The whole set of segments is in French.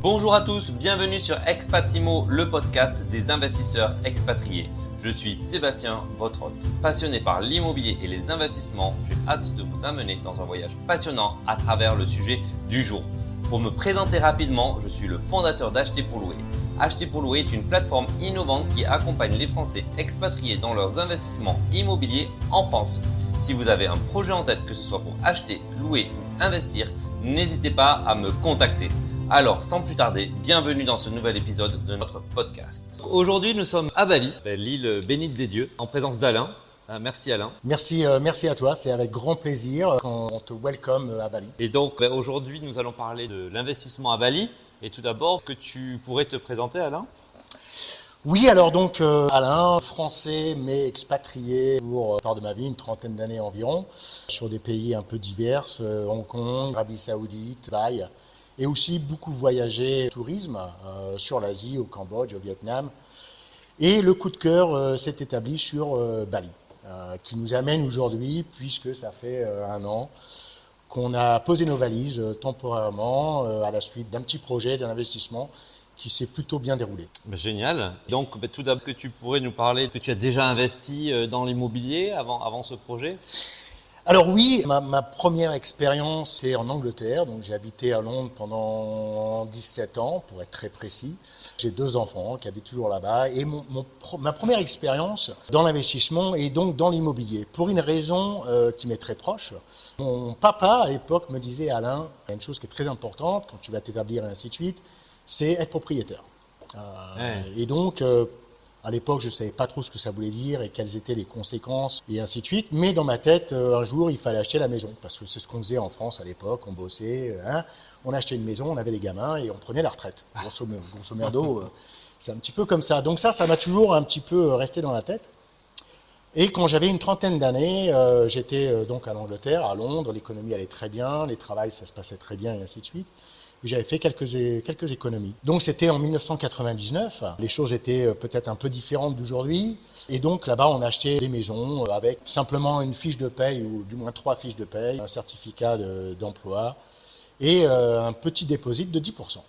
Bonjour à tous, bienvenue sur Expatimo, le podcast des investisseurs expatriés. Je suis Sébastien, votre hôte. Passionné par l'immobilier et les investissements, j'ai hâte de vous amener dans un voyage passionnant à travers le sujet du jour. Pour me présenter rapidement, je suis le fondateur d'Acheter pour louer. Acheter pour louer est une plateforme innovante qui accompagne les Français expatriés dans leurs investissements immobiliers en France. Si vous avez un projet en tête, que ce soit pour acheter, louer ou investir, n'hésitez pas à me contacter. Alors, sans plus tarder, bienvenue dans ce nouvel épisode de notre podcast. Aujourd'hui, nous sommes à Bali, l'île bénite des dieux, en présence d'Alain. Merci Alain. Merci à toi, c'est avec grand plaisir qu'on te welcome à Bali. Et donc, aujourd'hui, nous allons parler de l'investissement à Bali. Et tout d'abord, est-ce que tu pourrais te présenter, Alain ? Oui, alors donc Alain, français mais expatrié pour part de ma vie, une trentaine d'années environ, sur des pays un peu divers, Hong Kong, Arabie Saoudite, Dubaï. Et aussi beaucoup voyagé tourisme sur l'Asie, au Cambodge, au Vietnam. Et le coup de cœur s'est établi sur Bali, qui nous amène aujourd'hui, puisque ça fait un an qu'on a posé nos valises temporairement à la suite d'un petit projet, d'un investissement qui s'est plutôt bien déroulé. Génial. Donc, tout d'abord, que tu pourrais nous parler, que tu as déjà investi dans l'immobilier avant ce projet ? Alors oui, ma première expérience est en Angleterre, donc j'ai habité à Londres pendant 17 ans, pour être très précis. J'ai 2 enfants qui habitent toujours là-bas et ma première expérience dans l'investissement est donc dans l'immobilier, pour une raison qui m'est très proche. Mon papa à l'époque me disait: Alain, il y a une chose qui est très importante quand tu vas t'établir et ainsi de suite, c'est être propriétaire. Et donc... à l'époque, je ne savais pas trop ce que ça voulait dire et quelles étaient les conséquences et ainsi de suite. Mais dans ma tête, un jour, il fallait acheter la maison. Parce que c'est ce qu'on faisait en France à l'époque. On bossait, on achetait une maison, on avait des gamins et on prenait la retraite. Grosso merdo, c'est un petit peu comme ça. Donc ça m'a toujours un petit peu resté dans la tête. Et quand j'avais une trentaine d'années, j'étais donc à l'Angleterre, à Londres. L'économie allait très bien, les travails, ça se passait très bien et ainsi de suite. Et j'avais fait quelques économies. Donc c'était en 1999, les choses étaient peut-être un peu différentes d'aujourd'hui. Et donc là-bas, on achetait des maisons avec simplement une fiche de paye, ou du moins 3 fiches de paye, un certificat d'emploi et un petit dépôt de 10%.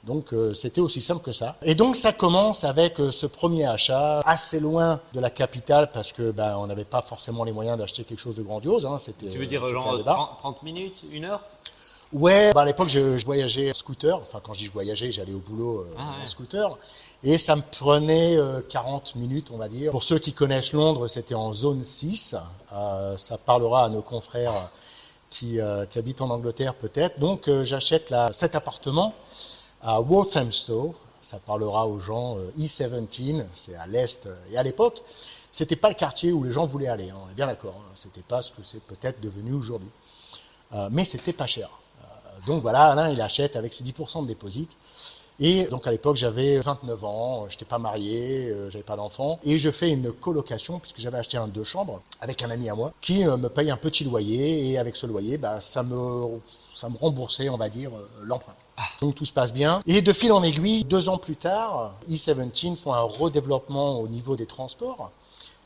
Donc c'était aussi simple que ça. Et donc ça commence avec ce premier achat assez loin de la capitale parce que on n'avait pas forcément les moyens d'acheter quelque chose de grandiose. Tu veux dire genre 30 minutes, 1 heure ? Ouais, à l'époque, je voyageais en scooter. Enfin, quand je dis je voyageais, j'allais au boulot en scooter. Et ça me prenait 40 minutes, on va dire. Pour ceux qui connaissent Londres, c'était en zone 6. Ça parlera à nos confrères qui habitent en Angleterre peut-être. Donc, j'achète cet appartement à Walthamstow. Ça parlera aux gens E17, c'est à l'est. Et à l'époque, c'était pas le quartier où les gens voulaient aller. On est bien d'accord. C'était pas ce que c'est peut-être devenu aujourd'hui. Mais c'était pas cher. Donc voilà, Alain, il achète avec ses 10% de dépôt. Et donc à l'époque, j'avais 29 ans, je n'étais pas marié, j'avais pas d'enfant. Et je fais une colocation, puisque j'avais acheté un 2 chambres, avec un ami à moi, qui me paye un petit loyer. Et avec ce loyer, ça me remboursait, on va dire, l'emprunt. Donc tout se passe bien. Et de fil en aiguille, 2 ans plus tard, E17 font un redéveloppement au niveau des transports.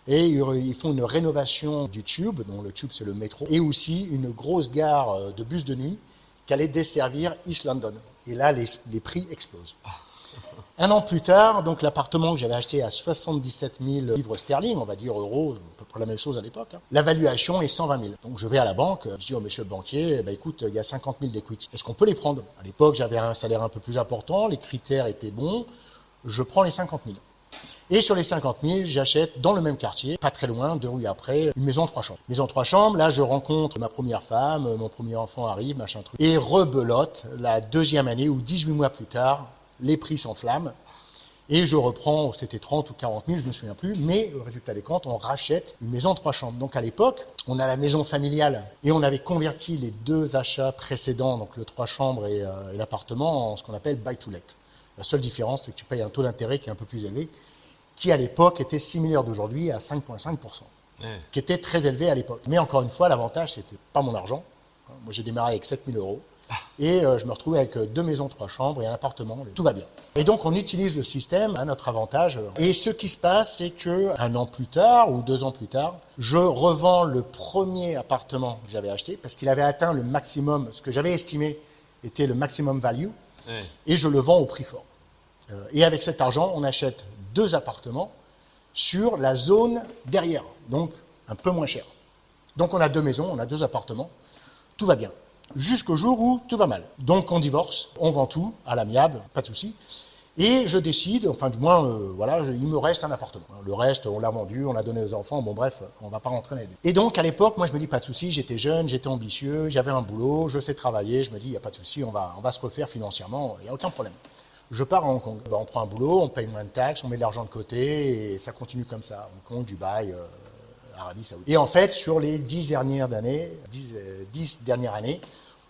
Et ils font une rénovation du Tube, dont le Tube c'est le métro, et aussi une grosse gare de bus de nuit qui allait desservir East London. Et là, les prix explosent. 1 an plus tard, donc l'appartement que j'avais acheté à 77 000 livres sterling, on va dire euros, à peu près la même chose à l'époque, la valuation est 120 000. Donc je vais à la banque, je dis au monsieur le banquier, écoute, il y a 50 000 d'equity. Est-ce qu'on peut les prendre ? À l'époque, j'avais un salaire un peu plus important, les critères étaient bons, je prends les 50 000. Et sur les 50 000, j'achète dans le même quartier, pas très loin, 2 rues après, une maison 3 chambres. Maison 3 chambres, là je rencontre ma première femme, mon premier enfant arrive, machin truc. Et rebelote, la 2e année ou 18 mois plus tard, les prix s'enflamment. Et je reprends, c'était 30 ou 40 000, je ne me souviens plus, mais au résultat des comptes, on rachète une maison 3 chambres. Donc à l'époque, on a la maison familiale et on avait converti les 2 achats précédents, donc le 3 chambres et l'appartement, en ce qu'on appelle buy to let. La seule différence, c'est que tu payes un taux d'intérêt qui est un peu plus élevé, qui à l'époque était similaire d'aujourd'hui à 5,5%, qui était très élevé à l'époque. Mais encore une fois, l'avantage, c'était pas mon argent. Moi, j'ai démarré avec 7 000 euros et je me retrouvais avec 2 maisons, 3 chambres et un appartement. Tout va bien. Et donc, on utilise le système à notre avantage. Et ce qui se passe, c'est que 1 an plus tard ou 2 ans plus tard, je revends le premier appartement que j'avais acheté parce qu'il avait atteint le maximum, ce que j'avais estimé était le maximum value. et je le vends au prix fort. Et avec cet argent, on achète 2 appartements sur la zone derrière, donc un peu moins cher. Donc on a 2 maisons, on a 2 appartements, tout va bien. Jusqu'au jour où tout va mal. Donc on divorce, on vend tout à l'amiable, pas de souci. Et je décide, enfin du moins, il me reste un appartement. Le reste, on l'a vendu, on l'a donné aux enfants, bon bref, on va pas rentrer dans les détails. Et donc à l'époque, moi je me dis pas de souci, j'étais jeune, j'étais ambitieux, j'avais un boulot, je sais travailler, je me dis il n'y a pas de souci, on va se refaire financièrement, il n'y a aucun problème. Je pars à Hong Kong. On prend un boulot, on paye moins de taxes, on met de l'argent de côté et ça continue comme ça. Hong Kong, Dubaï, Arabie Saoudite. Et en fait, sur les 10 dernières années,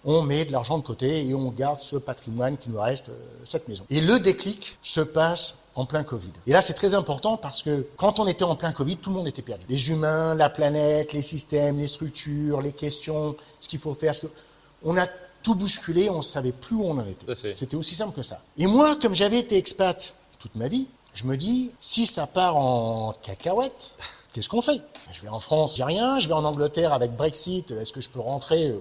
on met de l'argent de côté et on garde ce patrimoine qui nous reste, cette maison. Et le déclic se passe en plein Covid. Et là, c'est très important parce que quand on était en plein Covid, tout le monde était perdu. Les humains, la planète, les systèmes, les structures, les questions, ce qu'il faut faire. On a tout bousculé, on ne savait plus où on en était. C'était aussi simple que ça. Et moi, comme j'avais été expat toute ma vie, je me dis, si ça part en cacahuète, qu'est-ce qu'on fait? Je vais en France, j'ai rien. Je vais en Angleterre avec Brexit, est-ce que je peux rentrer?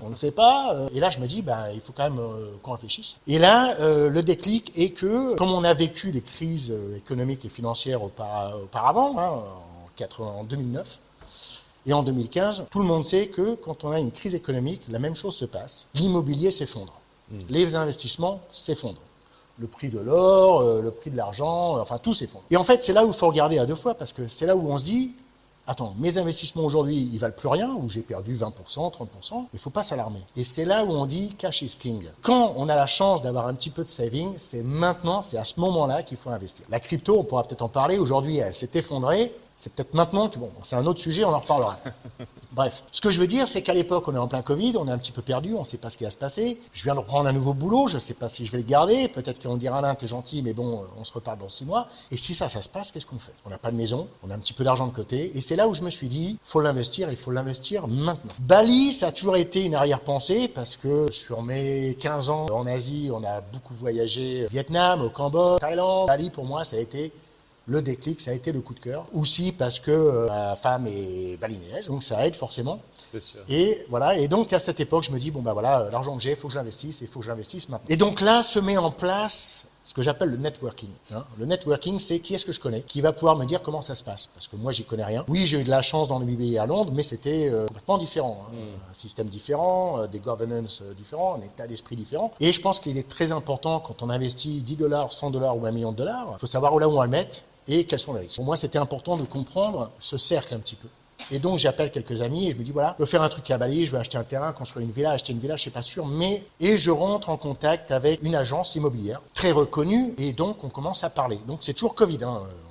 On ne sait pas. Et là, je me dis, il faut quand même qu'on réfléchisse. Et là, le déclic est que, comme on a vécu des crises économiques et financières auparavant, en 2009 et en 2015, tout le monde sait que quand on a une crise économique, la même chose se passe. L'immobilier s'effondre. Les investissements s'effondrent. Le prix de l'or, le prix de l'argent, enfin tout s'effondre. Et en fait, c'est là où il faut regarder à 2 fois, parce que c'est là où on se dit, attends, mes investissements aujourd'hui, ils valent plus rien, ou j'ai perdu 20%, 30%, mais il ne faut pas s'alarmer. Et c'est là où on dit cash is king. Quand on a la chance d'avoir un petit peu de saving, c'est maintenant, c'est à ce moment-là qu'il faut investir. La crypto, on pourra peut-être en parler, aujourd'hui elle s'est effondrée, c'est peut-être maintenant que, c'est un autre sujet, on en reparlera. Bref, ce que je veux dire, c'est qu'à l'époque, on est en plein Covid, on est un petit peu perdu, on ne sait pas ce qui va se passer. Je viens de reprendre un nouveau boulot, je ne sais pas si je vais le garder, peut-être qu'on dira Alain, t'es gentil, mais bon, on se reparle dans 6 mois. Et si ça se passe, qu'est-ce qu'on fait? On n'a pas de maison, on a un petit peu d'argent de côté, et c'est là où je me suis dit, il faut l'investir maintenant. Bali, ça a toujours été une arrière-pensée, parce que sur mes 15 ans en Asie, on a beaucoup voyagé au Vietnam, au Cambodge, Thaïlande. Bali, pour moi, ça a été le déclic, ça a été le coup de cœur. Aussi parce que ma femme est balinaise, donc ça aide forcément. C'est sûr. Et voilà. Et donc à cette époque, je me dis l'argent que j'ai, il faut que j'investisse, et il faut que j'investisse maintenant. Et donc là se met en place ce que j'appelle le networking. Le networking, c'est qui est-ce que je connais, qui va pouvoir me dire comment ça se passe. Parce que moi, j'y connais rien. Oui, j'ai eu de la chance dans l'immobilier à Londres, mais c'était complètement différent. Un système différent, des governance différents, un état d'esprit différent. Et je pense qu'il est très important quand on investit $10, $100 ou $1 million, il faut savoir là où on va le mettre et quels sont les risques. Pour moi, c'était important de comprendre ce cercle un petit peu. Et donc, j'appelle quelques amis et je me dis, je veux faire un truc à Bali, je veux acheter un terrain, construire une villa, acheter une villa, je ne suis pas sûr. Et je rentre en contact avec une agence immobilière très reconnue et donc on commence à parler. Donc, c'est toujours Covid,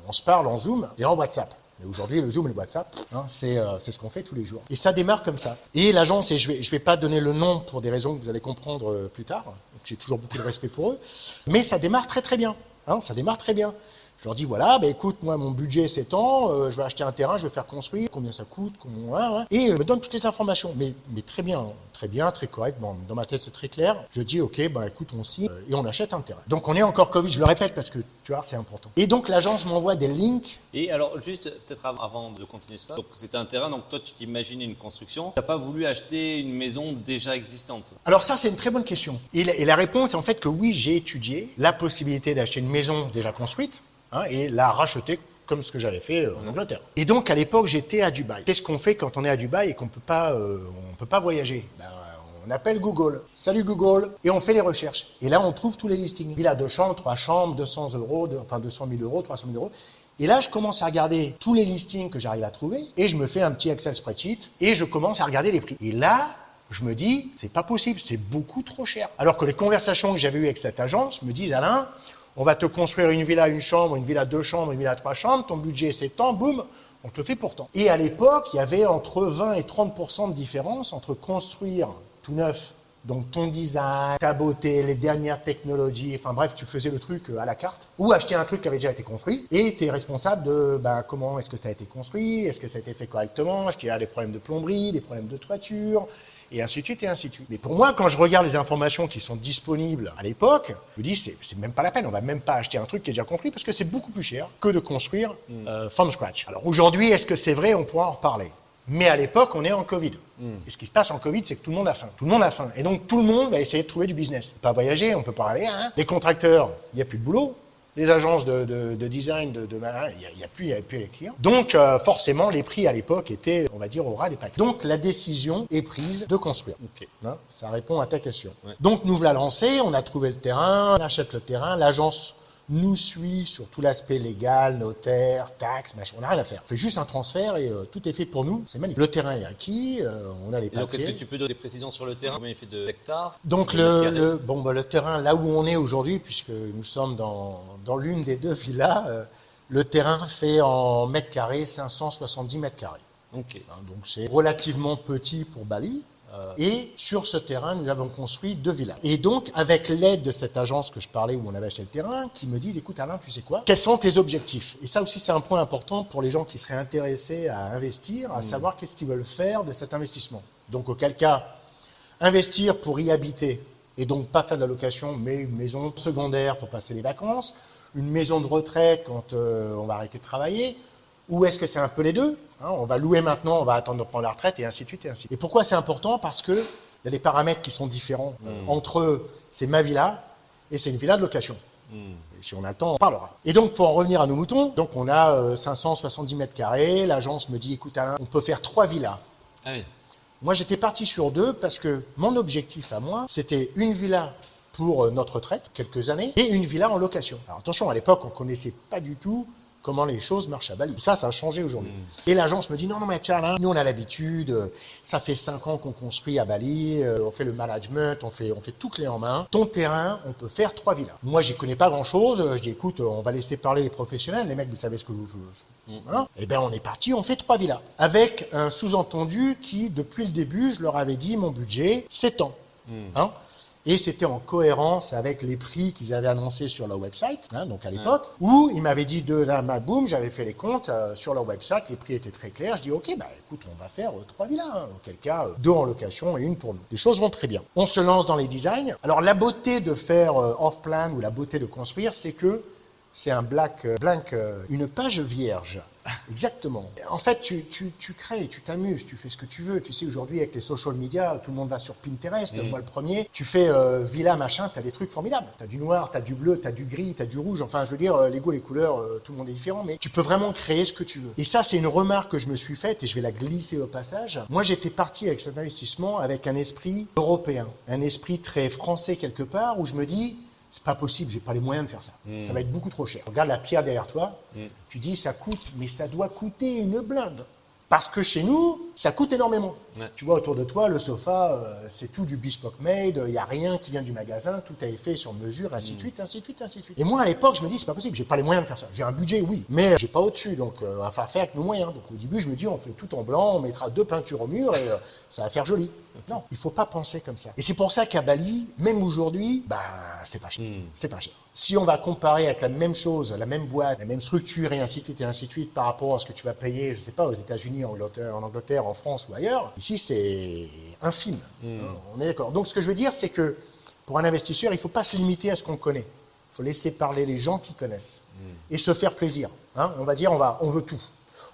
on se parle en Zoom et en WhatsApp. Mais aujourd'hui, le Zoom et le WhatsApp, c'est ce qu'on fait tous les jours. Et ça démarre comme ça. Et l'agence, et je vais pas donner le nom pour des raisons que vous allez comprendre plus tard, donc j'ai toujours beaucoup de respect pour eux, mais ça démarre très très bien. Ça démarre très bien. Je leur dis, écoute, moi, mon budget, c'est tant, je vais acheter un terrain, je vais faire construire, combien ça coûte, et ils me donnent toutes les informations. Mais très bien, très correct. Bon, dans ma tête, c'est très clair. Je dis, ok, écoute, on signe et on achète un terrain. Donc, on est encore Covid, je le répète parce que, tu vois, c'est important. Et donc, l'agence m'envoie des links. Et alors, juste, peut-être avant de continuer ça, donc c'était un terrain, donc toi, tu t'imagines une construction. Tu n'as pas voulu acheter une maison déjà existante? Alors ça, c'est une très bonne question. Et la réponse est en fait que oui, j'ai étudié la possibilité d'acheter une maison déjà construite, et la racheter comme ce que j'avais fait en Angleterre. Et donc, à l'époque, j'étais à Dubaï. Qu'est-ce qu'on fait quand on est à Dubaï et qu'on peut pas voyager? On appelle Google. Salut Google. Et on fait les recherches. Et là, on trouve tous les listings. Villa 2 chambres, 3 chambres, 200 000 euros, 300 000 euros. Et là, je commence à regarder tous les listings que j'arrive à trouver. Et je me fais un petit Excel spreadsheet. Et je commence à regarder les prix. Et là, je me dis, c'est pas possible, c'est beaucoup trop cher. Alors que les conversations que j'avais eues avec cette agence me disent, Alain, on va te construire une villa 1 chambre, une villa 2 chambres, une villa 3 chambres, ton budget c'est tant, boum, on te le fait pour tant. Et à l'époque, il y avait entre 20 et 30% de différence entre construire tout neuf, donc ton design, ta beauté, les dernières technologies, enfin bref, tu faisais le truc à la carte, ou acheter un truc qui avait déjà été construit, et tu es responsable de comment est-ce que ça a été construit, est-ce que ça a été fait correctement, est-ce qu'il y a des problèmes de plomberie, des problèmes de toiture, et ainsi de suite, et ainsi de suite. Mais pour moi, quand je regarde les informations qui sont disponibles à l'époque, je me dis, c'est même pas la peine, on va même pas acheter un truc qui est déjà construit, parce que c'est beaucoup plus cher que de construire from scratch. Alors aujourd'hui, est-ce que c'est vrai? On pourra en reparler. Mais à l'époque, on est en Covid. Et ce qui se passe en Covid, c'est que tout le monde a faim. Tout le monde a faim. Et donc, tout le monde va essayer de trouver du business. On peut pas voyager, on peut pas aller. Les contracteurs, il n'y a plus de boulot. Les agences de design, il n'y a plus les clients. Donc, forcément, les prix à l'époque étaient, on va dire, au ras des pâquerettes. Donc, la décision est prise de construire. Ok. Ça répond à ta question. Ouais. Donc, nous voilà lancés, on a trouvé le terrain, on achète le terrain, l'agence nous suit sur tout l'aspect légal, notaire, taxes, machin. On n'a rien à faire. On fait juste un transfert et tout est fait pour nous. C'est magnifique. Le terrain est acquis, on a les papiers. Donc, est-ce que tu peux donner des précisions sur le terrain? Combien il fait d'hectares? Donc le terrain, là où on est aujourd'hui, puisque nous sommes dans l'une des deux villas, le terrain fait en mètres carrés 570 mètres carrés. Ok. Donc c'est relativement petit pour Bali. Et sur ce terrain, nous avons construit 2 villas. Et donc, avec l'aide de cette agence que je parlais où on avait acheté le terrain, qui me disent, écoute Alain, tu sais quoi? Quels sont tes objectifs? Et ça aussi, c'est un point important pour les gens qui seraient intéressés à investir, à savoir qu'est-ce qu'ils veulent faire de cet investissement. Donc, auquel cas, investir pour y habiter, et donc pas faire de la location, mais une maison secondaire pour passer les vacances, une maison de retraite quand on va arrêter de travailler, ou est-ce que c'est un peu les deux? On va louer maintenant, on va attendre de prendre la retraite, et ainsi de suite, et ainsi de suite. Et pourquoi c'est important? Parce qu'il y a des paramètres qui sont différents. Entre c'est ma villa et c'est une villa de location. Et si on a le temps, on parlera. Et donc, pour en revenir à nos moutons, donc on a 570 mètres carrés, l'agence me dit, écoute Alain, on peut faire 3 villas. Ah oui. Moi, j'étais parti sur 2 parce que mon objectif à moi, c'était une villa pour notre retraite, quelques années, et une villa en location. Alors attention, à l'époque, on ne connaissait pas du tout comment les choses marchent à Bali. Ça a changé aujourd'hui. Et l'agence me dit, non, mais tiens, là, nous, on a l'habitude, ça fait 5 ans qu'on construit à Bali, on fait le management, on fait tout clé en main. Ton terrain, on peut faire 3 villas. Moi, j'y connais pas grand-chose. Je dis, écoute, on va laisser parler les professionnels. Les mecs, vous savez ce que vous faites. Eh bien, on est parti, on fait 3 villas. Avec un sous-entendu qui, depuis le début, je leur avais dit, mon budget, 7 ans. Et c'était en cohérence avec les prix qu'ils avaient annoncés sur leur website, donc à l'époque, où ils m'avaient dit de là, boum, j'avais fait les comptes sur leur website, les prix étaient très clairs. Je dis, ok, écoute, on va faire 3 villas, auquel cas 2 en location et 1 pour nous. Les choses vont très bien. On se lance dans les designs. Alors la beauté de faire off-plan ou la beauté de construire, c'est que c'est un blank, une page vierge. Exactement. En fait, tu crées, tu t'amuses, tu fais ce que tu veux. Tu sais, aujourd'hui, avec les social media, tout le monde va sur Pinterest. Moi, le premier, tu fais villa, machin, tu as des trucs formidables. Tu as du noir, tu as du bleu, tu as du gris, tu as du rouge. Enfin, je veux dire, les goûts, les couleurs, tout le monde est différent, mais tu peux vraiment créer ce que tu veux. Et ça, c'est une remarque que je me suis faite et je vais la glisser au passage. Moi, j'étais parti avec cet investissement avec un esprit européen, un esprit très français quelque part, où je me dis, c'est pas possible, j'ai pas les moyens de faire ça. Ça va être beaucoup trop cher. Regarde la pierre derrière toi, tu dis ça coûte, mais ça doit coûter une blinde. Parce que chez nous, ça coûte énormément. Ouais. Tu vois, autour de toi, le sofa, c'est tout du bespoke made, il n'y a rien qui vient du magasin, tout est fait sur mesure, ainsi de suite, ainsi de suite, ainsi de suite. Et moi, à l'époque, je me dis, c'est pas possible, j'ai pas les moyens de faire ça. J'ai un budget, oui, mais j'ai pas au-dessus, donc il va falloir faire avec nos moyens. Donc au début, je me dis, on fait tout en blanc, on mettra 2 peintures au mur et ça va faire joli. Non, il faut pas penser comme ça. Et c'est pour ça qu'à Bali, même aujourd'hui, c'est pas cher. C'est pas cher. Si on va comparer avec la même chose, la même boîte, la même structure et ainsi de suite par rapport à ce que tu vas payer, je sais pas, aux États-Unis, en Angleterre, en France ou ailleurs, ici c'est infime. On est d'accord. Donc ce que je veux dire, c'est que pour un investisseur, il ne faut pas se limiter à ce qu'on connaît. Il faut laisser parler les gens qui connaissent et se faire plaisir. On va dire, on veut tout.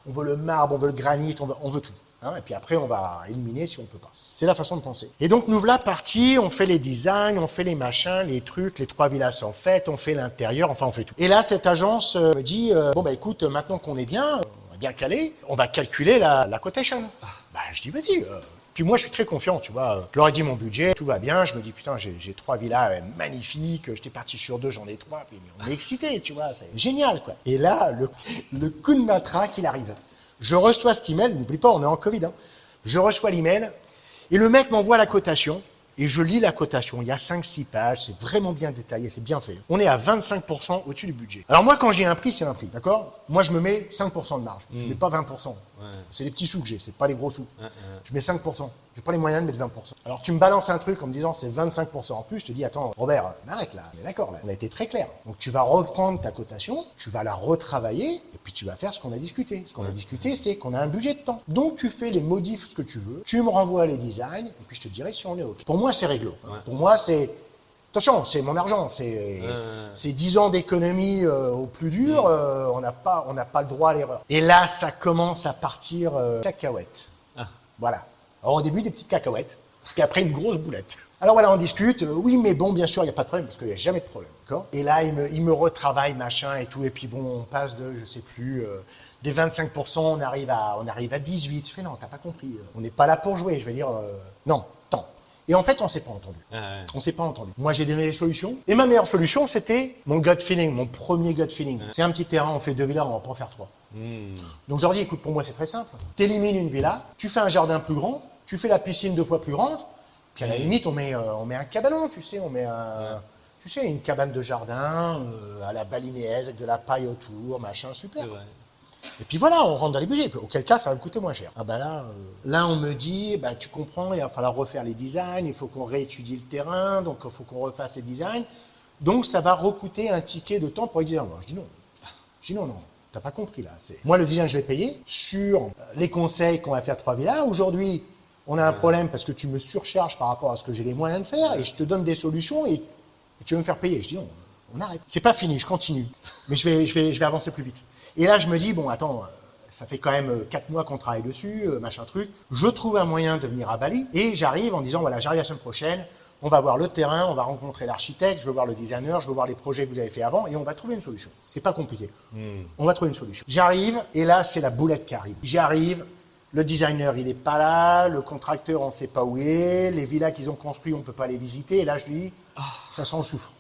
On veut le marbre, on veut le granit, on veut tout. Et puis après, on va éliminer si on ne peut pas. C'est la façon de penser. Et donc, nous voilà partis, on fait les designs, on fait les machins, les trucs, les 3 villas sont faites, on fait l'intérieur, enfin, on fait tout. Et là, cette agence me dit, écoute, maintenant qu'on est bien, on est bien calé, on va calculer la quotation. Je dis, vas-y. Puis moi, je suis très confiant, tu vois. Je leur ai dit mon budget, tout va bien. Je me dis, putain, j'ai 3 villas magnifiques. J'étais parti sur 2, j'en ai 3. Puis on est excité, tu vois. C'est génial, quoi. Et là, le coup de matraque, il arrive. Je reçois cet email, n'oublie pas, on est en Covid. Je reçois l'email et le mec m'envoie la cotation et je lis la cotation. Il y a 5-6 pages, c'est vraiment bien détaillé, c'est bien fait. On est à 25% au-dessus du budget. Alors moi, quand j'ai un prix, c'est un prix, d'accord? Moi, je me mets 5% de marge. Je ne mets pas 20%. Ouais. C'est les petits sous que j'ai, c'est pas les gros sous. Je mets 5%. J'ai pas les moyens de mettre 20%. Alors tu me balances un truc en me disant c'est 25% en plus, je te dis attends Robert, arrête là, on est d'accord là, on a été très clair. Donc tu vas reprendre ta cotation, tu vas la retravailler et puis tu vas faire ce qu'on a discuté. Ce qu'on a discuté, c'est qu'on a un budget de temps. Donc tu fais les modifs que tu veux, tu me renvoies les designs et puis je te dirai si on est OK. Pour moi c'est réglo. Ouais. Pour moi c'est attention, c'est mon argent, c'est 10 ans d'économie au plus dur, on n'a pas le droit à l'erreur. Et là ça commence à partir cacahuète. Voilà. Alors au début, des petites cacahuètes, puis après une grosse boulette. Alors voilà, on discute. Oui, mais bon, bien sûr, il n'y a pas de problème, parce qu'il n'y a jamais de problème. D'accord ? Et là, il me retravaille, machin et tout. Et puis bon, on passe de, je sais plus, des 25%, on arrive à 18. Je fais non, t'as pas compris. On n'est pas là pour jouer. Je vais dire, non, tant. Et en fait, on s'est pas entendu. On s'est pas entendu. Moi, j'ai donné les solutions. Et ma meilleure solution, c'était mon gut feeling, mon premier gut feeling. C'est un petit terrain, on fait 2 villas, on va pas en faire 3. Donc je leur dis, écoute, pour moi, c'est très simple. T'élimines une villa, tu fais un jardin plus grand, tu fais la piscine 2 fois plus grande, puis à la limite, on met un cabanon, tu sais, une cabane de jardin à la balinéaise avec de la paille autour, machin, super. Et puis voilà, on rentre dans les budgets. Auquel cas, ça va me coûter moins cher. Ah bah là, on me dit, bah, tu comprends, il va falloir refaire les designs, il faut qu'on réétudie le terrain, donc il faut qu'on refasse les designs. Donc ça va recoûter un ticket de temps pour les designs. Moi, je dis non, t'as pas compris là. Moi, le design, je vais payer sur les conseils qu'on va faire 3 villas. Aujourd'hui, on a un problème parce que tu me surcharges par rapport à ce que j'ai les moyens de faire et je te donne des solutions et tu veux me faire payer. Je dis non, on arrête. C'est pas fini, je continue. Mais je vais avancer plus vite. Et là, je me dis, bon, attends, ça fait quand même 4 mois qu'on travaille dessus, machin truc. Je trouve un moyen de venir à Bali et j'arrive en disant, voilà, j'arrive la semaine prochaine, on va voir le terrain, on va rencontrer l'architecte, je veux voir le designer, je veux voir les projets que vous avez fait avant et on va trouver une solution. C'est pas compliqué. On va trouver une solution. J'arrive et là, c'est la boulette qui arrive. J'arrive. Le designer, il n'est pas là, le contracteur, on ne sait pas où il est, les villas qu'ils ont construites, on ne peut pas les visiter. Et là, je lui dis, ça sent le soufre.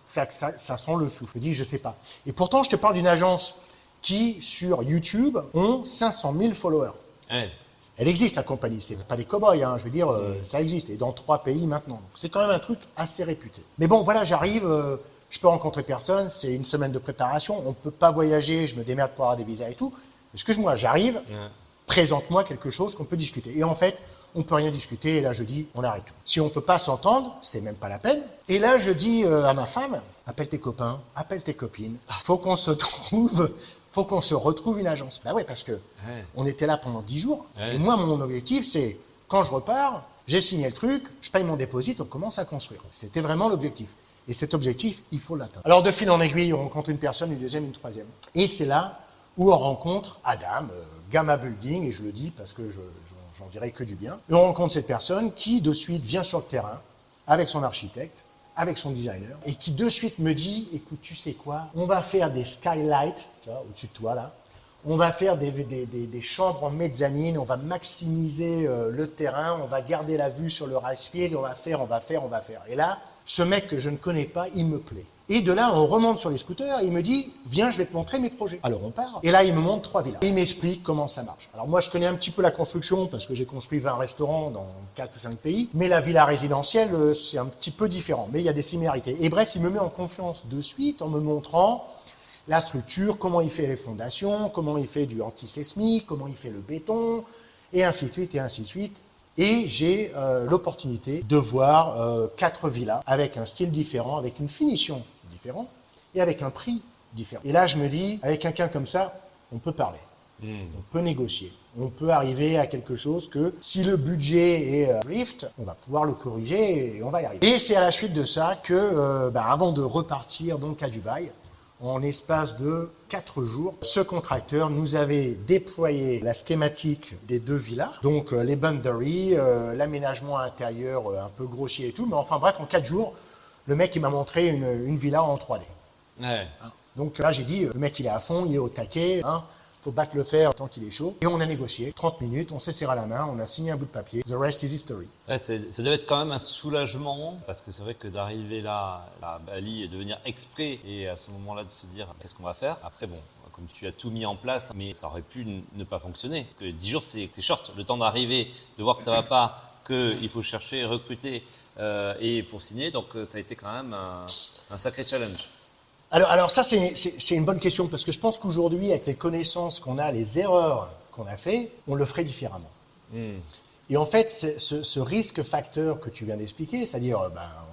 Ça sent le soufre. Je dis, je ne sais pas. Et pourtant, je te parle d'une agence qui, sur YouTube, ont 500 000 followers. Ouais. Elle existe, la compagnie. Ce n'est pas des cow-boys, hein. Je veux dire, ça existe. Et dans 3 pays maintenant. Donc, c'est quand même un truc assez réputé. Mais bon, voilà, j'arrive, je peux rencontrer personne, c'est une semaine de préparation, on ne peut pas voyager, je me démerde pour avoir des visas et tout. Excuse-moi, j'arrive. Ouais. Présente-moi quelque chose qu'on peut discuter. Et en fait, on ne peut rien discuter. Et là, je dis, on arrête tout. Si on ne peut pas s'entendre, c'est même pas la peine. Et là, je dis à ma femme, appelle tes copains, appelle tes copines. Faut qu'on se retrouve une agence. Bah ouais, parce que on était là pendant 10 jours. Et moi, mon objectif, c'est, quand je repars, j'ai signé le truc, je paye mon dépôt, on commence à construire. C'était vraiment l'objectif. Et cet objectif, il faut l'atteindre. Alors, de fil en aiguille, on rencontre une personne, une deuxième, une troisième. Et c'est là où on rencontre Adam, Gamma Building, et je le dis parce que j'en dirai que du bien. Et on rencontre cette personne qui, de suite, vient sur le terrain avec son architecte, avec son designer, et qui, de suite, me dit, écoute, tu sais quoi, on va faire des skylights, tu vois, au-dessus de toi, là. On va faire des chambres en mezzanine, on va maximiser le terrain, on va garder la vue sur le rice field, on va faire. Et là, ce mec que je ne connais pas, il me plaît. Et de là, on remonte sur les scooters et il me dit, viens, je vais te montrer mes projets. Alors on part. Et là, il me montre 3 villas. Et il m'explique comment ça marche. Alors moi, je connais un petit peu la construction parce que j'ai construit 20 restaurants dans 4 ou 5 pays. Mais la villa résidentielle, c'est un petit peu différent. Mais il y a des similarités. Et bref, il me met en confiance de suite en me montrant la structure, comment il fait les fondations, comment il fait du antisismique, comment il fait le béton, et ainsi de suite, et ainsi de suite. Et j'ai l'opportunité de voir 4 villas avec un style différent, avec une finition différente et avec un prix différent. Et là, je me dis, avec quelqu'un comme ça, on peut parler, on peut négocier, on peut arriver à quelque chose que si le budget est drift, on va pouvoir le corriger et on va y arriver. Et c'est à la suite de ça que, avant de repartir donc à Dubaï, en espace de 4 jours, ce contracteur nous avait déployé la schématique des 2 villas, donc les boundaries, l'aménagement intérieur un peu grossier et tout, mais enfin bref, en 4 jours, le mec il m'a montré une villa en 3D. Ouais. Donc là j'ai dit, le mec il est à fond, il est au taquet, faut battre le fer tant qu'il est chaud. Et on a négocié, 30 minutes, on s'est serré la main, on a signé un bout de papier. The rest is history. Ouais, ça devait être quand même un soulagement, parce que c'est vrai que d'arriver là à Bali et de venir exprès, et à ce moment-là de se dire qu'est-ce qu'on va faire. Après bon, comme tu as tout mis en place, mais ça aurait pu ne pas fonctionner. Parce que 10 jours c'est short, le temps d'arriver, de voir que ça va pas, qu'il faut chercher, recruter et pour signer. Donc ça a été quand même un sacré challenge. Alors ça, c'est une bonne question, parce que je pense qu'aujourd'hui, avec les connaissances qu'on a, les erreurs qu'on a fait, on le ferait différemment. Et en fait, ce risque facteur que tu viens d'expliquer, c'est-à-dire,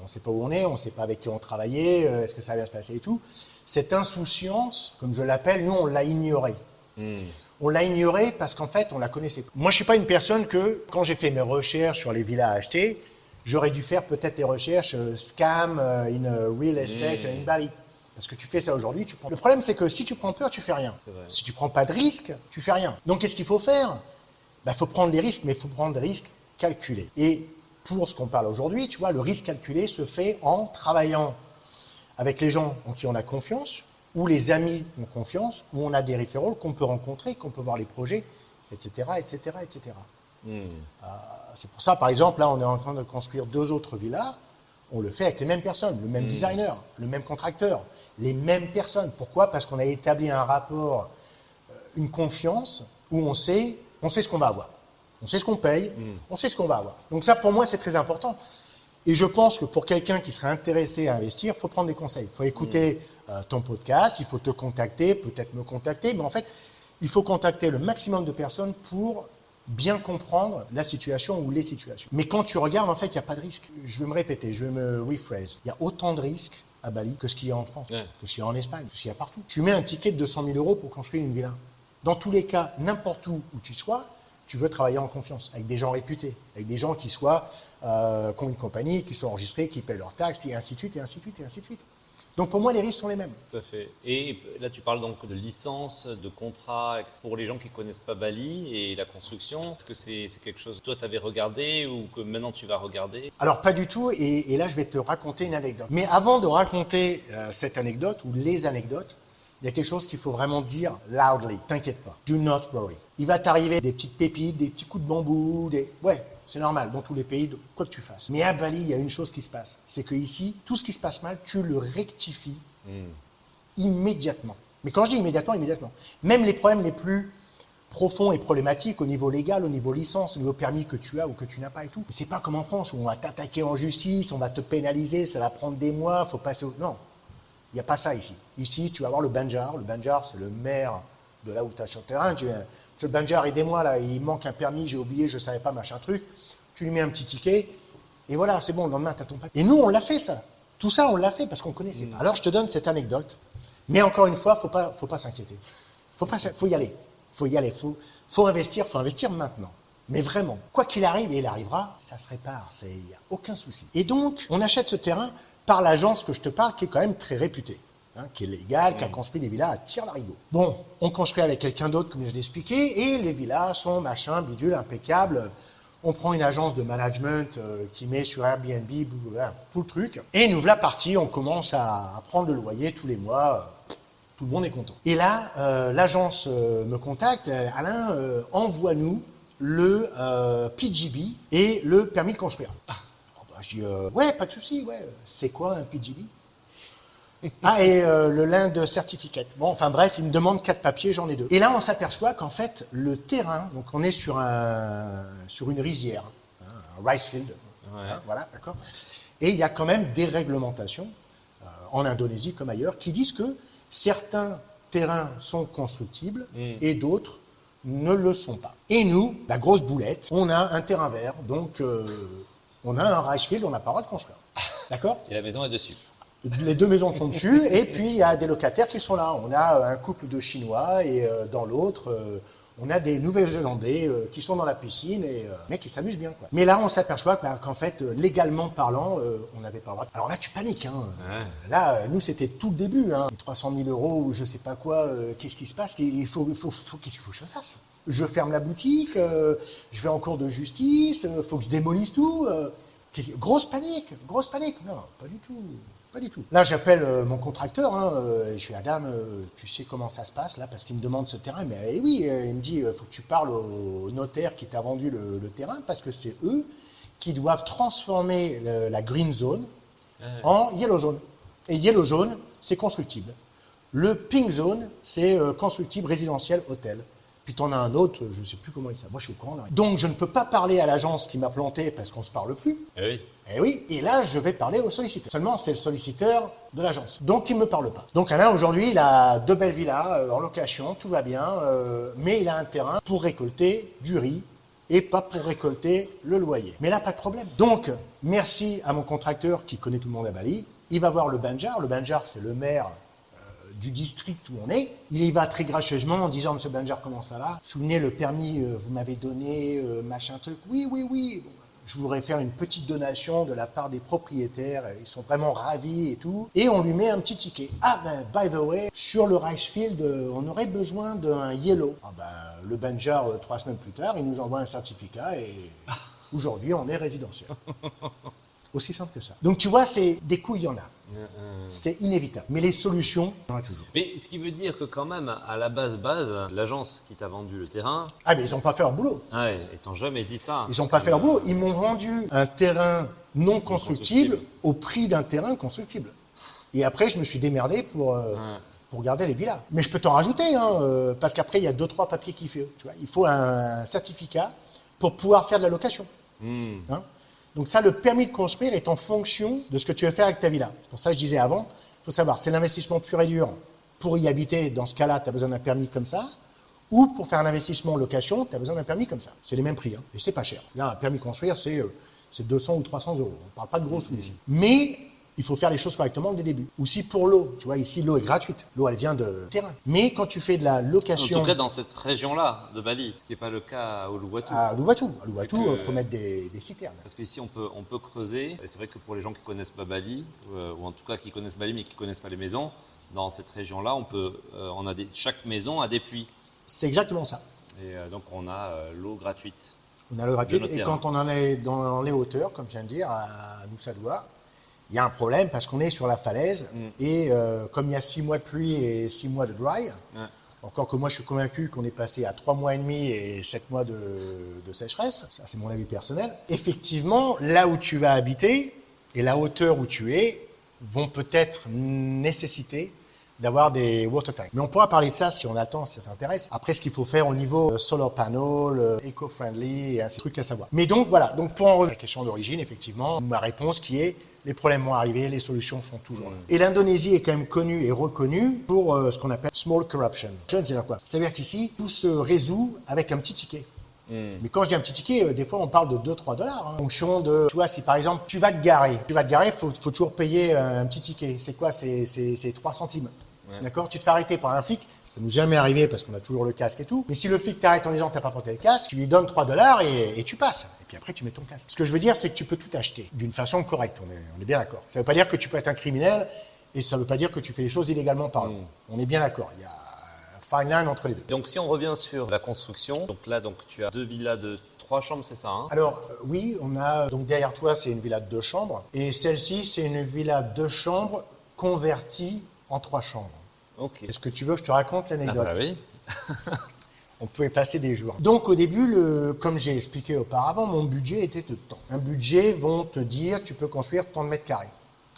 on ne sait pas où on est, on ne sait pas avec qui on travaillait, est-ce que ça va bien se passer et tout, cette insouciance, comme je l'appelle, nous, on l'a ignorée. On l'a ignorée parce qu'en fait, on la connaissait pas. Moi, je ne suis pas une personne que, quand j'ai fait mes recherches sur les villas à acheter, j'aurais dû faire peut-être des recherches scam in real estate in Bali. Parce que tu fais ça aujourd'hui, tu prends. Le problème, c'est que si tu prends peur, tu fais rien. Si tu prends pas de risque, tu fais rien. Donc, qu'est-ce qu'il faut faire ? Il faut prendre des risques, mais il faut prendre des risques calculés. Et pour ce qu'on parle aujourd'hui, tu vois, le risque calculé se fait en travaillant avec les gens en qui on a confiance, ou les amis ont confiance, où on a des référents qu'on peut rencontrer, qu'on peut voir les projets, etc., etc., etc. C'est pour ça, par exemple, là, on est en train de construire 2 autres villas. On le fait avec les mêmes personnes, le même designer, le même contracteur, les mêmes personnes. Pourquoi ? Parce qu'on a établi un rapport, une confiance, où on sait ce qu'on va avoir. On sait ce qu'on paye, on sait ce qu'on va avoir. Donc ça, pour moi, c'est très important. Et je pense que pour quelqu'un qui serait intéressé à investir, il faut prendre des conseils. Il faut écouter ton podcast, il faut te contacter, peut-être me contacter, mais en fait, il faut contacter le maximum de personnes pour bien comprendre la situation ou les situations. Mais quand tu regardes, en fait, il n'y a pas de risque. Je vais me répéter, je vais me rephrase. Il y a autant de risques à Bali que ce qu'il y a en France, que ce qu'il y a en Espagne, que ce qu'il y a partout. Tu mets un ticket de 200 000 € pour construire une villa. Dans tous les cas, n'importe où tu sois, tu veux travailler en confiance, avec des gens réputés, avec des gens qui soient, qui ont une compagnie, qui sont enregistrés, qui paient leurs taxes, et ainsi de suite, et ainsi de suite, et ainsi de suite. Donc pour moi, les risques sont les mêmes. Tout à fait. Et là, tu parles donc de licence, de contrat, pour les gens qui ne connaissent pas Bali et la construction. Est-ce que c'est quelque chose que toi, tu avais regardé ou que maintenant tu vas regarder ? Alors pas du tout, et là, je vais te raconter une anecdote. Mais avant de raconter cette anecdote, ou les anecdotes, il y a quelque chose qu'il faut vraiment dire loudly. T'inquiète pas. Do not worry. Il va t'arriver des petites pépites, des petits coups de bambou, Ouais, c'est normal dans tous les pays, quoi que tu fasses. Mais à Bali, il y a une chose qui se passe. C'est que ici, tout ce qui se passe mal, tu le rectifies immédiatement. Mais quand je dis immédiatement, immédiatement. Même les problèmes les plus profonds et problématiques au niveau légal, au niveau licence, au niveau permis que tu as ou que tu n'as pas et tout. Mais c'est pas comme en France où on va t'attaquer en justice, on va te pénaliser, ça va prendre des mois, faut passer au... Non. Il n'y a pas ça ici. Ici, tu vas voir le Banjar. Le Banjar, c'est le maire de là où tu achètes le terrain. Tu dis, monsieur le Banjar, aidez-moi, là, il manque un permis, j'ai oublié, je ne savais pas, machin truc. Tu lui mets un petit ticket, et voilà, c'est bon, le lendemain, tu as ton papier. Et nous, on l'a fait, ça. Tout ça, on l'a fait parce qu'on connaissait pas. Alors, je te donne cette anecdote. Mais encore une fois, faut pas s'inquiéter. Faut y aller. Faut y aller. Faut investir maintenant. Mais vraiment, quoi qu'il arrive, et il arrivera, ça se répare. Il n'y a aucun souci. Et donc, on achète ce terrain par l'agence que je te parle, qui est quand même très réputée, qui est légale, qui a construit des villas à tire-larigot. Bon, on construit avec quelqu'un d'autre, comme je l'ai expliqué, et les villas sont machin, bidule, impeccables. On prend une agence de management qui met sur Airbnb, tout le truc. Et nous voilà partis, on commence à prendre le loyer tous les mois. Tout le monde est content. Et là, l'agence me contacte. Alain, envoie-nous le PGB et le permis de construire. Je dis, ouais, pas de souci, ouais. C'est quoi un PGB ? Ah, et le Land Certificate. Bon, enfin bref, il me demande 4 papiers, j'en ai 2. Et là, on s'aperçoit qu'en fait, le terrain, donc on est sur une rizière, un rice field, voilà, d'accord. Et il y a quand même des réglementations, en Indonésie comme ailleurs, qui disent que certains terrains sont constructibles et d'autres ne le sont pas. Et nous, la grosse boulette, on a un terrain vert, donc... on a un rice field, on n'a pas le droit de construire. D'accord ? Et la maison est dessus. Les 2 maisons sont dessus, et puis il y a des locataires qui sont là. On a un couple de Chinois, et dans l'autre, on a des Nouvelles-Zélandais qui sont dans la piscine, et mecs, ils s'amusent bien, quoi. Mais là, on s'aperçoit qu'en fait, légalement parlant, on n'avait pas le droit. Alors là, tu paniques. Là, nous, c'était tout le début. Les 300 000 € ou je sais pas quoi, qu'est-ce qui se passe ? Qu'est-ce qu'il faut que je fasse ? Je ferme la boutique, je vais en cours de justice, faut que je démolisse tout. Grosse panique. Non, pas du tout. Pas du tout. Là, j'appelle mon contracteur, je lui dis, Adam, tu sais comment ça se passe là, parce qu'il me demande ce terrain. Mais oui, il me dit, faut que tu parles au notaire qui t'a vendu le terrain, parce que c'est eux qui doivent transformer la green zone en yellow zone. Et yellow zone, c'est constructible. Le pink zone, c'est constructible résidentiel hôtel. Puis tu en as un autre, je ne sais plus comment il s'appelle. Moi, je suis au courant. Là. Donc, je ne peux pas parler à l'agence qui m'a planté parce qu'on ne se parle plus. Eh oui. Eh oui. Et là, je vais parler au solliciteur. Seulement, c'est le solliciteur de l'agence. Donc, il ne me parle pas. Donc, Alain, aujourd'hui, il a 2 belles villas en location, tout va bien. Mais il a un terrain pour récolter du riz et pas pour récolter le loyer. Mais là, pas de problème. Donc, merci à mon contracteur qui connaît tout le monde à Bali. Il va voir le Banjar. Le Banjar, c'est le maire du district où on est. Il y va très gracieusement en disant, monsieur Banjar, comment ça va ? Souvenez le permis, vous m'avez donné, machin truc. Oui. je voudrais faire une petite donation de la part des propriétaires, ils sont vraiment ravis et tout. Et on lui met un petit ticket. Ah ben, by the way, sur le rice field, on aurait besoin d'un yellow. Ah ben, le Banjar, 3 semaines plus tard, il nous envoie un certificat et aujourd'hui, on est résidentiel. Aussi simple que ça. Donc tu vois, c'est des coups, il y en a. C'est inévitable. Mais les solutions, il y en a toujours. Mais ce qui veut dire que quand même, à la base, l'agence qui t'a vendu le terrain... Ah mais ils n'ont pas fait leur boulot. Ah ouais, ils t'ont jamais dit ça. Ils n'ont pas fait leur boulot. Ils m'ont vendu un terrain non constructible au prix d'un terrain constructible. Et après, je me suis démerdé pour garder les villas. Mais je peux t'en rajouter, parce qu'après, il y a 2-3 papiers qu'il faut. Tu vois. Il faut un certificat pour pouvoir faire de la location. Hein. Donc ça, le permis de construire est en fonction de ce que tu veux faire avec ta villa. C'est pour ça que je disais avant, il faut savoir, c'est l'investissement pur et dur. Pour y habiter, dans ce cas-là, tu as besoin d'un permis comme ça. Ou pour faire un investissement en location, tu as besoin d'un permis comme ça. C'est les mêmes prix, et c'est pas cher. Là, un permis de construire, c'est 200 ou 300 euros. On ne parle pas de gros sous ici. Mais il faut faire les choses correctement dès le début. Aussi pour l'eau. Tu vois, ici, l'eau est gratuite. L'eau, elle vient de terrain. Mais quand tu fais de la location... En tout cas, dans cette région-là de Bali, ce qui n'est pas le cas à Uluwatu. À Uluwatu, il faut mettre des citernes. Parce qu'ici, on peut creuser. Et c'est vrai que pour les gens qui ne connaissent pas Bali, ou en tout cas qui connaissent Bali mais qui ne connaissent pas les maisons, dans cette région-là, chaque maison a des puits. C'est exactement ça. Et donc, on a l'eau gratuite. On a l'eau gratuite. Et quand on en est dans les hauteurs, comme je viens de dire, à Nusa Dua, il y a un problème parce qu'on est sur la falaise et comme il y a 6 mois de pluie et 6 mois de dry, encore que moi je suis convaincu qu'on est passé à 3 mois et demi et 7 mois de sécheresse, ça c'est mon avis personnel, effectivement là où tu vas habiter et la hauteur où tu es vont peut-être nécessiter d'avoir des water tanks. Mais on pourra parler de ça si on a le temps, si ça t'intéresse. Après, ce qu'il faut faire au niveau solar panel, eco-friendly, et ainsi de trucs à savoir. Mais donc, voilà. Donc, pour en revenir à la question d'origine, effectivement, ma réponse qui est les problèmes vont arriver, les solutions sont toujours là. Et l'Indonésie est quand même connue et reconnue pour ce qu'on appelle small corruption. C'est-à-dire quoi? Ça veut dire qu'ici, tout se résout avec un petit ticket. Mais quand je dis un petit ticket, des fois on parle de 2-3 dollars. En fonction de, tu vois, si par exemple tu vas te garer, il faut toujours payer un petit ticket. C'est quoi? C'est 3 centimes. D'accord? Tu te fais arrêter par un flic, ça ne nous est jamais arrivé parce qu'on a toujours le casque et tout. Mais si le flic t'arrête en disant que tu n'as pas porté le casque, tu lui donnes 3 dollars et tu passes. Et puis après tu mets ton casque. Ce que je veux dire, c'est que tu peux tout acheter d'une façon correcte. On est bien d'accord. Ça ne veut pas dire que tu peux être un criminel et ça ne veut pas dire que tu fais les choses illégalement parlant. On est bien d'accord. Il y a un fine line entre les deux. Donc si on revient sur la construction, donc là tu as 2 villas de 3 chambres, c'est ça hein? Alors oui, on a donc derrière toi c'est une villa de 2 chambres et celle-ci c'est une villa de 2 chambres convertie en 3 chambres. Okay. Est-ce que tu veux que je te raconte l'anecdote? Ah bah oui. On pouvait passer des jours. Donc au début, comme j'ai expliqué auparavant, mon budget était de temps. Un budget vont te dire tu peux construire tant de mètres carrés.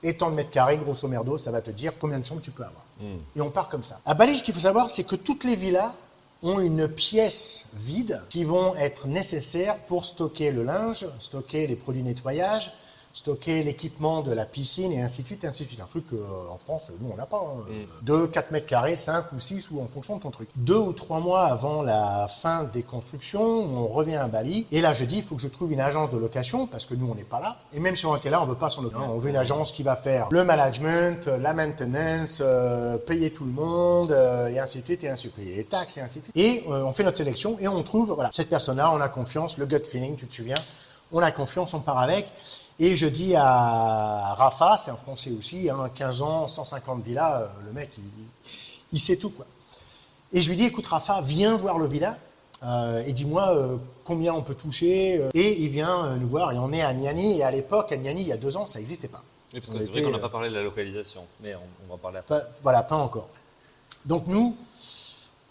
Et tant de mètres carrés, grosso merdo, ça va te dire combien de chambres tu peux avoir. Et on part comme ça. À Bali, ce qu'il faut savoir, c'est que toutes les villas ont une pièce vide qui vont être nécessaires pour stocker le linge, stocker les produits de nettoyage, stocker l'équipement de la piscine et ainsi de suite, et ainsi de suite. Un truc qu'en France, nous, on n'a pas. 2, 4 mètres carrés, 5 ou 6, ou en fonction de ton truc. 2 ou 3 mois avant la fin des constructions, on revient à Bali. Et là, je dis, il faut que je trouve une agence de location, parce que nous, on n'est pas là. Et même si on était là, on ne veut pas s'en occuper. On veut une agence qui va faire le management, la maintenance, payer tout le monde, et ainsi de suite, et ainsi de suite. Payer les taxes, et ainsi de suite. Et on fait notre sélection, et on trouve, voilà, cette personne-là, on a confiance, le gut feeling, tu te souviens, on a confiance, on part avec. Et je dis à Rafa, c'est un Français aussi, 15 ans, 150 villas, le mec, il sait tout, quoi. Et je lui dis, écoute Rafa, viens voir le villa et dis-moi combien on peut toucher. Et il vient nous voir et on est à Niani. Et à l'époque, à Niani, il y a 2 ans, ça n'existait pas. Oui, parce que c'est vrai qu'on n'a pas parlé de la localisation, mais on va en parler après. Voilà, pas encore. Donc nous,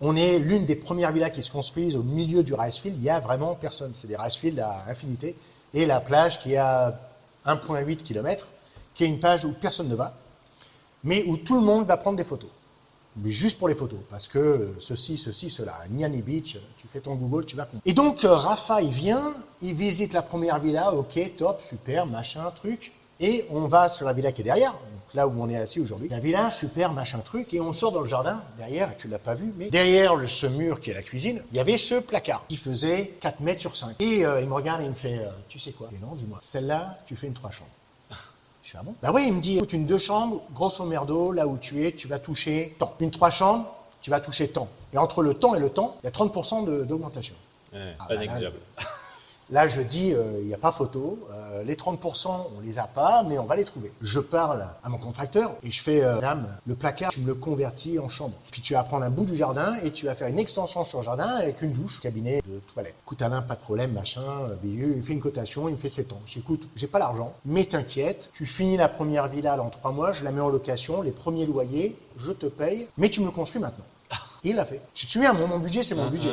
on est l'une des premières villas qui se construisent au milieu du rice field. Il n'y a vraiment personne. C'est des rice fields à infinité. Et la plage qui a 1,8 km, qui est une plage où personne ne va, mais où tout le monde va prendre des photos. Mais juste pour les photos, parce que ceci, cela. Niani Beach, tu fais ton Google, tu vas comprendre. Et donc, Rafa, il vient, il visite la première villa, ok, top, super, machin, truc. Et on va sur la villa qui est derrière, donc là où on est assis aujourd'hui. La villa, super, machin, truc. Et on sort dans le jardin, derrière, et tu ne l'as pas vu, mais derrière ce mur qui est la cuisine, il y avait ce placard qui faisait 4 mètres sur 5. Et il me regarde et il me fait, tu sais quoi? Mais non, dis-moi, celle-là, tu fais une 3 chambres. Je fais, ah bon? Bah oui, il me dit, écoute, une 2 chambres, grosso merdo, là où tu es, tu vas toucher tant. Une 3 chambres, tu vas toucher tant. Et entre le temps et le temps, il y a 30% d'augmentation. Pas négligeable. Là, je dis, il n'y a pas photo. Les 30%, on les a pas, mais on va les trouver. Je parle à mon contracteur et je fais, madame, le placard, tu me le convertis en chambre. Puis tu vas prendre un bout du jardin et tu vas faire une extension sur le jardin avec une douche, cabinet de toilette. Écoute Alain, pas de problème, machin, bidule. Il me fait une cotation, il me fait 7 ans. J'écoute, j'ai pas l'argent, mais t'inquiète, tu finis la première villa dans 3 mois, je la mets en location, les premiers loyers, je te paye, mais tu me le construis maintenant. Et il l'a fait. Tu te souviens, mon budget, c'est mon budget.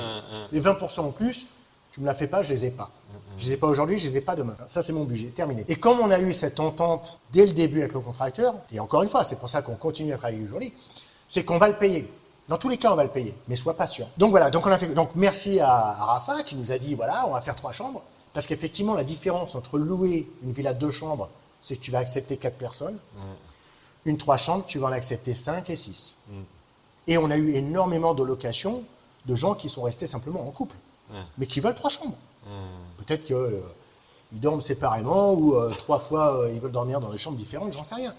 Les 20% en plus, tu me la fais pas, je les ai pas. Je les ai pas aujourd'hui, je les ai pas demain. Ça, c'est mon budget, terminé. Et comme on a eu cette entente dès le début avec le contracteur, et encore une fois, c'est pour ça qu'on continue à travailler aujourd'hui, c'est qu'on va le payer. Dans tous les cas, on va le payer, mais sois patient. Donc voilà, donc on a fait. Donc merci à Rafa qui nous a dit voilà, on va faire 3 chambres, parce qu'effectivement, la différence entre louer une villa de 2 chambres, c'est que tu vas accepter 4 personnes. Une 3 chambres, tu vas en accepter 5 et 6. Et on a eu énormément de locations de gens qui sont restés simplement en couple, mais qui veulent 3 chambres. Peut-être qu'ils dorment séparément ou 3 fois ils veulent dormir dans des chambres différentes, j'en sais rien.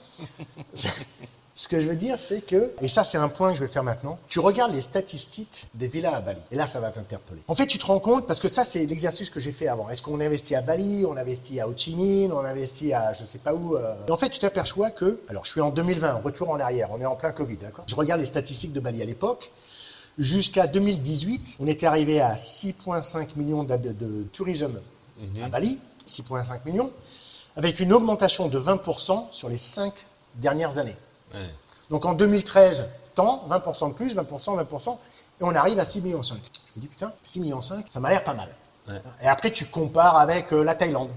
Ce que je veux dire, c'est que, et ça c'est un point que je vais faire maintenant, tu regardes les statistiques des villas à Bali, et là ça va t'interpeller. En fait, tu te rends compte, parce que ça c'est l'exercice que j'ai fait avant. Est-ce qu'on investit à Bali, on investit à Ho Chi Minh, on investit à je sais pas où Et en fait, tu t'aperçois que, alors je suis en 2020, retour en arrière, on est en plein Covid, d'accord. Je regarde les statistiques de Bali à l'époque. Jusqu'à 2018, on était arrivé à 6,5 millions de tourisme à Bali, 6,5 millions, avec une augmentation de 20% sur les 5 dernières années. Donc en 2013, tant, 20% de plus, 20%, 20%, et on arrive à 6,5 millions. Je me dis, putain, 6,5 millions, ça m'a l'air pas mal. Et après, tu compares avec la Thaïlande.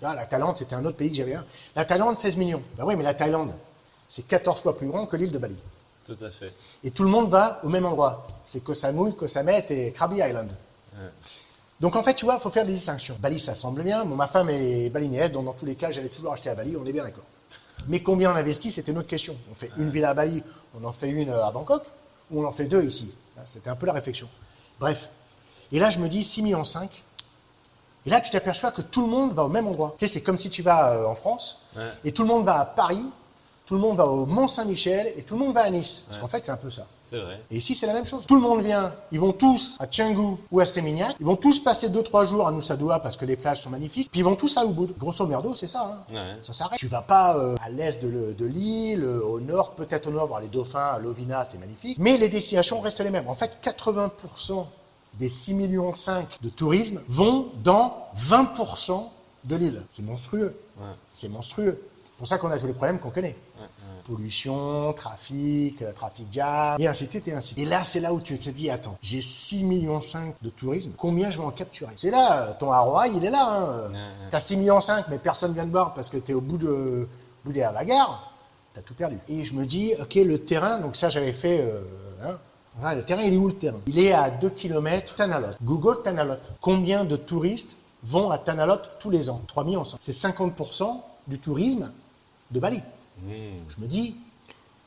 Là, la Thaïlande, c'était un autre pays que j'avais. La Thaïlande, 16 millions. Ben oui, mais la Thaïlande, c'est 14 fois plus grand que l'île de Bali. Tout à fait. Et tout le monde va au même endroit. C'est Koh Samui, Koh Samet et Krabi Island. Donc en fait, tu vois, il faut faire des distinctions. Bali, ça semble bien. Bon, ma femme est balinéaise, donc dans tous les cas, j'allais toujours acheter à Bali, on est bien d'accord. Mais combien on investit, c'était une autre question. On fait une villa à Bali, on en fait une à Bangkok, ou on en fait 2 ici. C'était un peu la réflexion. Bref. Et là, je me dis 6,5 millions. Et là, tu t'aperçois que tout le monde va au même endroit. Tu sais, c'est comme si tu vas en France, et tout le monde va à Paris, tout le monde va au Mont-Saint-Michel, et tout le monde va à Nice. Parce qu'en fait, c'est un peu ça. C'est vrai. Et ici, c'est la même chose. Tout le monde vient, ils vont tous à Canggu ou à Seminyak, ils vont tous passer 2-3 jours à Nusa Dua parce que les plages sont magnifiques, puis ils vont tous à Ubud. Grosso merdo, c'est ça. Ça s'arrête. Tu vas pas à l'est de l'île, au nord, peut-être au nord, voir les dauphins, à Lovina, c'est magnifique. Mais les destinations restent les mêmes. En fait, 80% des 6,5 millions de tourisme vont dans 20% de l'île. C'est monstrueux. C'est monstrueux. C'est pour ça qu'on a tous les problèmes qu'on connaît. Pollution, trafic jam, et ainsi de suite, et ainsi de suite. Et là, c'est là où tu te dis, attends, j'ai 6,5 millions de tourisme, combien je vais en capturer? C'est là, ton ROI, il est là. T'as 6,5 millions, mais personne vient te voir parce que t'es au bout de la gare, t'as tout perdu. Et je me dis, ok, le terrain, donc ça j'avais fait, voilà, le terrain, il est où le terrain? Il est à 2 km Tanalot. Google Tanalot. Combien de touristes vont à Tanalot tous les ans? 3,5 millions. C'est 50% du tourisme de Bali. Je me dis,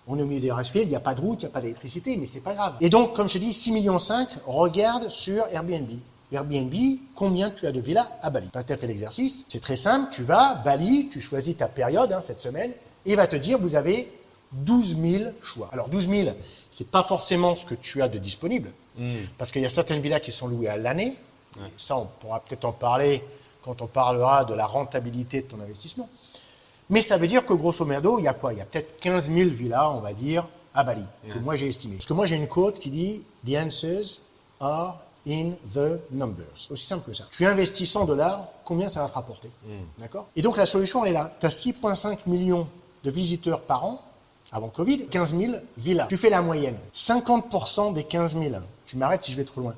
on est au milieu des Rashfield, il n'y a pas de route, il n'y a pas d'électricité, mais c'est pas grave. Et donc, comme je te dis, 6,5 millions, regarde sur Airbnb. Airbnb, combien tu as de villas à Bali? Tu as fait l'exercice, c'est très simple, tu vas, Bali, tu choisis ta période, cette semaine, et il va te dire, vous avez 12 000 choix. Alors 12 000, c'est pas forcément ce que tu as de disponible, parce qu'il y a certaines villas qui sont louées à l'année, ça on pourra peut-être en parler quand on parlera de la rentabilité de ton investissement. Mais ça veut dire que grosso merdo, il y a quoi? Il y a peut-être 15 000 villas, on va dire, à Bali, que moi j'ai estimé. Parce que moi j'ai une quote qui dit « The answers are in the numbers ». C'est aussi simple que ça. Tu investis 100 $, combien ça va te rapporter? D'accord? Et donc la solution, elle est là. Tu as 6,5 millions de visiteurs par an, avant Covid, 15 000 villas. Tu fais la moyenne. 50% des 15 000, tu m'arrêtes si je vais trop loin,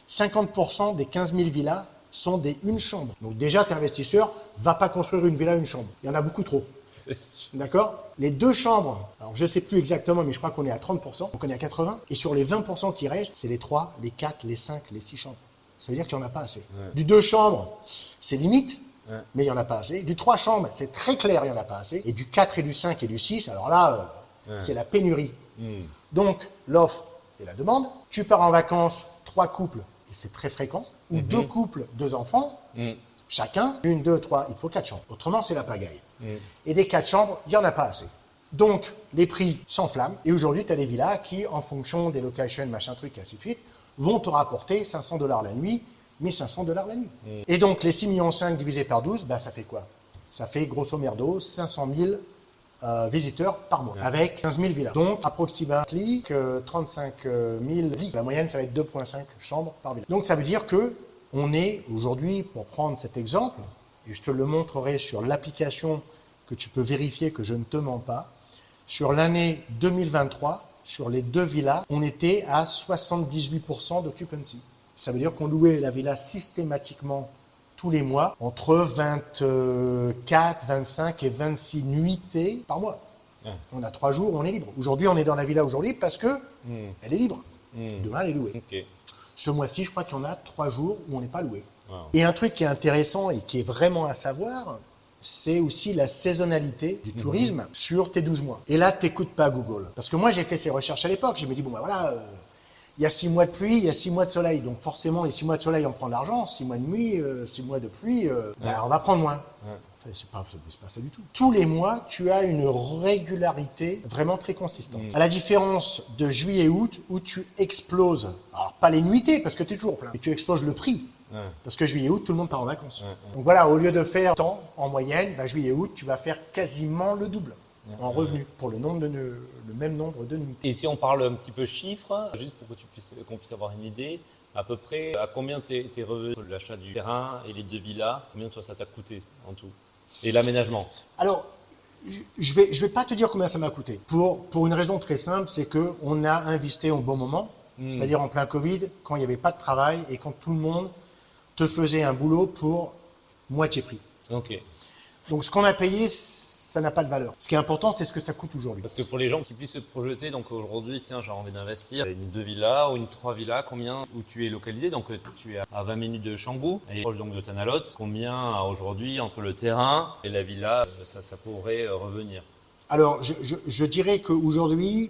50% des 15 000 villas sont des une chambre. Donc déjà, t'es investisseur, va pas construire une villa une chambre. Il y en a beaucoup trop. D'accord? Les 2 chambres, alors je sais plus exactement, mais je crois qu'on est à 30%, donc on est à 80%. Et sur les 20% qui restent, c'est les 3, les 4, les 5, les 6 chambres. Ça veut dire qu'il n'y en a pas assez. Du 2 chambres, c'est limite, mais il n'y en a pas assez. Du 3 chambres, c'est très clair, il n'y en a pas assez. Et du 4 et du 5 et du 6, alors là, c'est la pénurie. Donc, l'offre et la demande. Tu pars en vacances, 3 couples, et c'est très fréquent, ou 2 couples, 2 enfants, chacun, 1, 2, 3, il faut 4 chambres. Autrement, c'est la pagaille. Et des 4 chambres, il n'y en a pas assez. Donc, les prix s'enflamment, et aujourd'hui, tu as des villas qui, en fonction des locations, machin truc, et ainsi de suite, vont te rapporter 500 $ la nuit, $1 500 la nuit. Et donc, les 6,5 millions divisés par 12, ça fait quoi? Ça fait grosso merdo 500 000 visiteurs par mois, avec 15 000 villas. Donc, approximativement 35 000 lits. La moyenne, ça va être 2,5 chambres par villa. Donc, ça veut dire que on est aujourd'hui, pour prendre cet exemple, et je te le montrerai sur l'application que tu peux vérifier que je ne te mens pas, sur l'année 2023, sur les 2 villas, on était à 78% d'occupancy. Ça veut dire qu'on louait la villa systématiquement tous les mois, entre 24, 25 et 26 nuitées par mois. On a 3 jours où on est libre. Aujourd'hui, on est dans la villa aujourd'hui parce que elle est libre. Demain, elle est louée. Okay. Ce mois-ci, je crois qu'il y en a 3 jours où on n'est pas loué. Wow. Et un truc qui est intéressant et qui est vraiment à savoir, c'est aussi la saisonnalité du tourisme sur tes 12 mois. Et là, t'écoutes pas Google. Parce que moi, j'ai fait ces recherches à l'époque. Je me dis, il y a 6 mois de pluie, il y a 6 mois de soleil. Donc forcément, les 6 mois de soleil, on prend de l'argent. 6 mois de nuit, 6 mois de pluie, on va prendre moins. Enfin, c'est pas ça du tout. Tous les mois, tu as une régularité vraiment très consistante. À la différence de juillet-août, où tu exploses, alors pas les nuitées, parce que tu es toujours plein, mais tu exploses le prix. Parce que juillet-août, tout le monde part en vacances. Donc voilà, au lieu de faire tant en moyenne, juillet-août, tu vas faire quasiment le double en revenus pour le même nombre de nuitées. Et si on parle un petit peu chiffres, juste pour qu'on puisse avoir une idée, à peu près à combien t'es revenu l'achat du terrain et les 2 villas, combien toi ça t'a coûté en tout? Et l'aménagement? Alors, je vais pas te dire combien ça m'a coûté. Pour une raison très simple, c'est qu'on a investi au bon moment, c'est-à-dire en plein Covid, quand il n'y avait pas de travail et quand tout le monde te faisait un boulot pour moitié prix. Ok. Donc ce qu'on a payé, ça n'a pas de valeur. Ce qui est important, c'est ce que ça coûte aujourd'hui. Parce que pour les gens qui puissent se projeter, donc aujourd'hui, tiens, j'ai envie d'investir, une 2 villas ou une 3 villas, combien, où tu es localisé, donc tu es à 20 minutes de Canggu, et proche donc de Tanalote, combien aujourd'hui, entre le terrain et la villa, ça pourrait revenir? Alors, je dirais qu'aujourd'hui,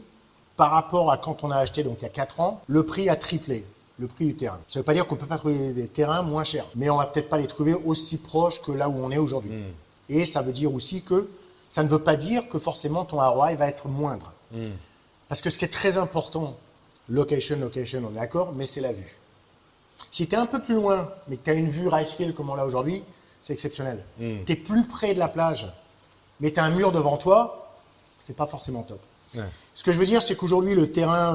par rapport à quand on a acheté, donc il y a 4 ans, le prix a triplé. Le prix du terrain. Ça ne veut pas dire qu'on ne peut pas trouver des terrains moins chers, mais on ne va peut-être pas les trouver aussi proches que là où on est aujourd'hui. Et ça veut dire aussi que ça ne veut pas dire que forcément ton ROI va être moindre. Parce que ce qui est très important, location, on est d'accord, mais c'est la vue. Si tu es un peu plus loin, mais que tu as une vue Ricefield comme on l'a aujourd'hui, c'est exceptionnel. Tu es plus près de la plage, mais tu as un mur devant toi, c'est pas forcément top. Ce que je veux dire, c'est qu'aujourd'hui, le terrain,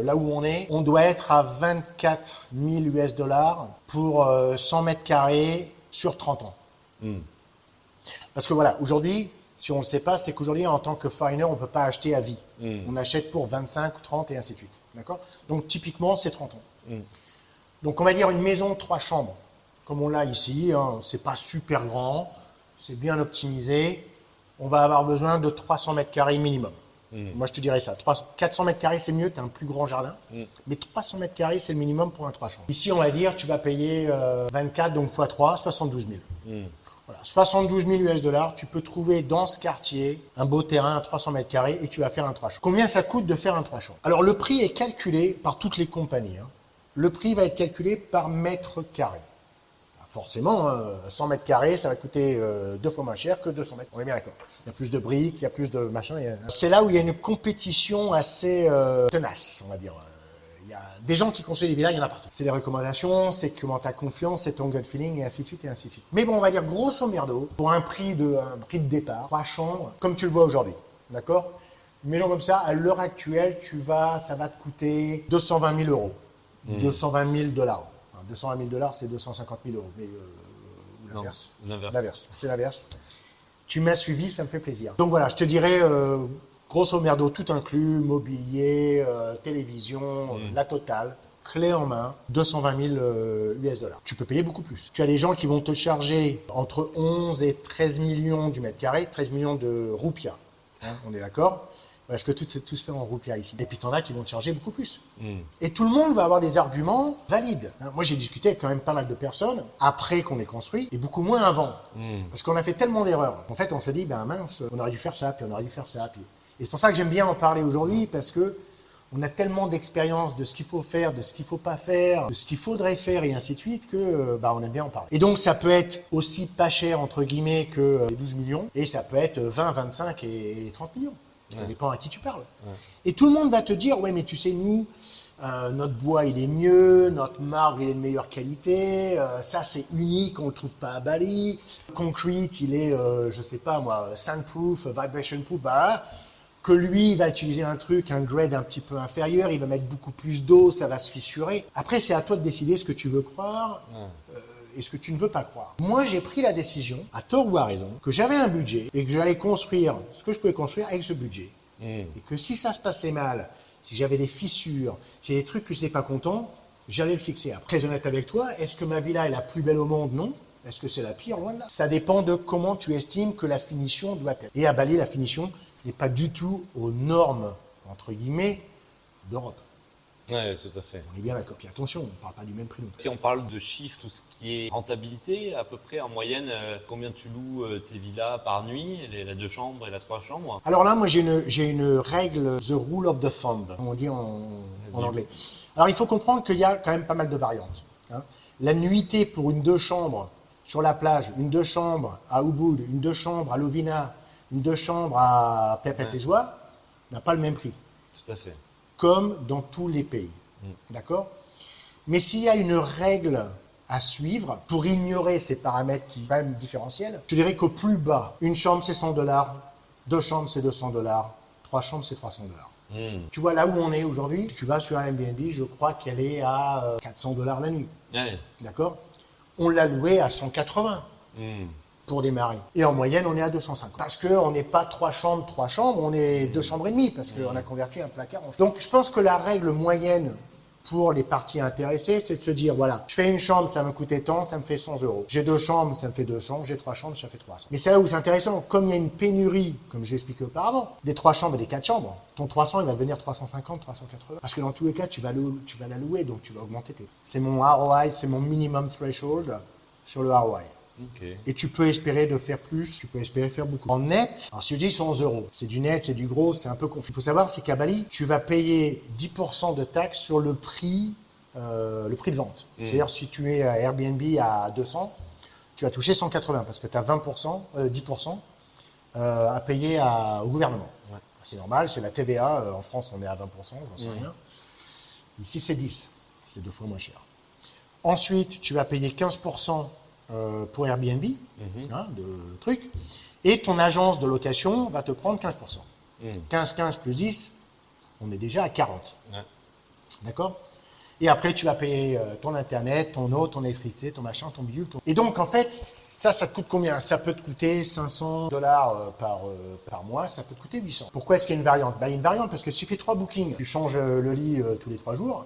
là où on doit être à 24 000 US dollars pour 100 mètres carrés sur 30 ans. Parce que voilà, aujourd'hui, si on ne le sait pas, c'est qu'aujourd'hui, en tant que foreigner, on ne peut pas acheter à vie. On achète pour 25, 30 et ainsi de suite. D'accord ? Donc, typiquement, c'est 30 ans. Donc, on va dire une maison de 3 chambres, comme on l'a ici. C'est pas super grand, c'est bien optimisé. On va avoir besoin de 300 mètres carrés minimum. Moi, je te dirais ça. 400 mètres carrés, c'est mieux, tu as un plus grand jardin. Mais 300 mètres carrés, c'est le minimum pour un 3 chambres. Ici, on va dire, tu vas payer 24, donc x 3, 72 000. Voilà, 72 000 US dollars, tu peux trouver dans ce quartier un beau terrain à 300 mètres carrés et tu vas faire un 3 chambres. Combien ça coûte de faire un 3 chambres? Alors, le prix est calculé par toutes les compagnies. Le prix va être calculé par mètre carré. Forcément, 100 mètres carrés, ça va coûter 2 fois moins cher que 200 mètres. On est bien d'accord. Il y a plus de briques, il y a plus de machin. C'est là où il y a une compétition assez tenace, on va dire. Il y a des gens qui construisent des villas, il y en a partout. C'est des recommandations, c'est comment tu as confiance, c'est ton gut feeling, et ainsi de suite, et ainsi de suite. Mais bon, on va dire grosso merdo, pour un prix de départ, 3 chambres, comme tu le vois aujourd'hui. D'accord? Une maison comme ça, à l'heure actuelle, ça va te coûter 220 000 euros. 220 000 dollars. 220 000 dollars, c'est 250 000 euros. Mais l'inverse. L'inverse. C'est l'inverse. Tu m'as suivi, ça me fait plaisir. Donc voilà, je te dirais, grosso merdo, tout inclus, mobilier, télévision, la totale, clé en main, 220 000 US dollars. Tu peux payer beaucoup plus. Tu as des gens qui vont te charger entre 11 et 13 millions du mètre carré, 13 millions de roupias. On est d'accord ? Parce que tout se fait en roupiah ici. Et puis, tu en as qui vont te charger beaucoup plus. Et tout le monde va avoir des arguments valides. Moi, j'ai discuté avec quand même pas mal de personnes après qu'on ait construit et beaucoup moins avant. Parce qu'on a fait tellement d'erreurs. En fait, on s'est dit, mince, on aurait dû faire ça, puis on aurait dû faire ça. Puis... Et c'est pour ça que j'aime bien en parler aujourd'hui parce que on a tellement d'expérience de ce qu'il faut faire, de ce qu'il ne faut pas faire, de ce qu'il faudrait faire et ainsi de suite que on aime bien en parler. Et donc, ça peut être aussi pas cher, entre guillemets, que les 12 millions et ça peut être 20, 25 et 30 millions. Ça dépend à qui tu parles. Et tout le monde va te dire, ouais, mais tu sais, nous, notre bois, il est mieux, notre marbre, il est de meilleure qualité, ça, c'est unique, on le trouve pas à Bali. Concrete, il est, je sais pas moi, sandproof, vibration proof, bah, que lui, il va utiliser un grade un petit peu inférieur, il va mettre beaucoup plus d'eau, ça va se fissurer. Après, c'est à toi de décider ce que tu veux croire. Et ce que tu ne veux pas croire. Moi, j'ai pris la décision, à tort ou à raison, que j'avais un budget et que j'allais construire ce que je pouvais construire avec ce budget. Et que si ça se passait mal, si j'avais des fissures, j'ai des trucs que je n'étais pas content, j'allais le fixer après. Très honnête avec toi, est-ce que ma villa est la plus belle au monde? Non. Est-ce que c'est la pire? Loin de là. Ça dépend de comment tu estimes que la finition doit être. Et à Bali, la finition n'est pas du tout aux normes, entre guillemets, d'Europe. Oui, tout à fait. On est bien d'accord. Puis attention, on ne parle pas du même prix. Si on parle de chiffres, tout ce qui est rentabilité, à peu près en moyenne, combien tu loues tes villas par nuit, la 2 chambres et la 3 chambres? Alors là, moi, j'ai une règle, the rule of the thumb, comme on dit en anglais. Alors, il faut comprendre qu'il y a quand même pas mal de variantes. La nuitée pour une 2 chambres sur la plage, une 2 chambres à Ubud, une 2 chambres à Lovina, une 2 chambres à Perpète-les-Joies, n'a pas le même prix. Tout à fait. Comme dans tous les pays. D'accord? Mais s'il y a une règle à suivre pour ignorer ces paramètres qui sont quand même différentiels, je dirais qu'au plus bas, une chambre c'est $100, 2 chambres c'est $200, 3 chambres c'est $300. Tu vois là où on est aujourd'hui, tu vas sur Airbnb, je crois qu'elle est à $400 la nuit. D'accord? On l'a louée à 180. Pour démarrer. Et en moyenne, on est à 250. Parce qu'on n'est pas 3 chambres, on est 2 chambres et demie, parce qu'on a converti un placard en chambre. Donc, je pense que la règle moyenne pour les parties intéressées, c'est de se dire, voilà, je fais une chambre, ça me coûtait tant, ça me fait 100 €. J'ai 2 chambres, ça me fait 200. J'ai 3 chambres, ça fait 300. Mais c'est là où c'est intéressant. Comme il y a une pénurie, comme j'ai expliqué auparavant, des 3 chambres et des 4 chambres, ton 300, il va devenir 350, 380. Parce que dans tous les cas, tu vas la louer, donc tu vas augmenter tes... C'est mon ROI, c'est mon minimum threshold sur le ROI. Et tu peux espérer de faire plus, tu peux espérer faire beaucoup. En net, alors si je dis 100 €, c'est du net, c'est du gros, c'est un peu confus. Il faut savoir, c'est qu'à Bali, tu vas payer 10% de taxes sur le prix de vente. C'est-à-dire, si tu es à Airbnb à 200, tu vas toucher 180 parce que tu as 10% à payer au gouvernement. C'est normal, c'est la TVA. En France, on est à 20%, j'en sais rien. Ici, c'est 10. C'est 2 fois moins cher. Ensuite, tu vas payer 15% pour Airbnb, de trucs, et ton agence de location va te prendre 15%. 15 plus 10, on est déjà à 40. D'accord? Et après, tu vas payer ton internet, ton eau, ton électricité, ton machin, ton bidule. Et donc, en fait, ça te coûte combien? Ça peut te coûter $500 par mois, ça peut te coûter 800. Pourquoi est-ce qu'il y a une variante? Il y a une variante parce que si tu fais 3 bookings, tu changes le lit tous les 3 jours.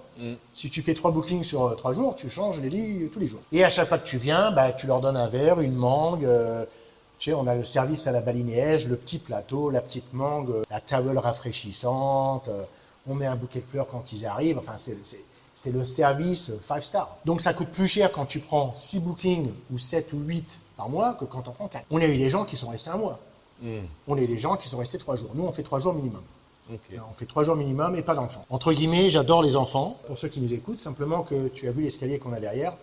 Si tu fais 3 bookings sur 3 jours, tu changes les lits tous les jours. Et à chaque fois que tu viens, tu leur donnes un verre, une mangue. Tu sais, on a le service à la balinéaise, le petit plateau, la petite mangue, la towel rafraîchissante. On met un bouquet de fleurs quand ils arrivent. Enfin, c'est le service 5 stars. Donc ça coûte plus cher quand tu prends 6 bookings ou 7 ou 8 par mois que quand on prend 4. On a eu des gens qui sont restés un mois. On a eu des gens qui sont restés 3 jours. Nous, on fait 3 jours minimum. On fait 3 jours minimum et pas d'enfants. Entre guillemets, j'adore les enfants. Pour ceux qui nous écoutent, simplement que tu as vu l'escalier qu'on a derrière.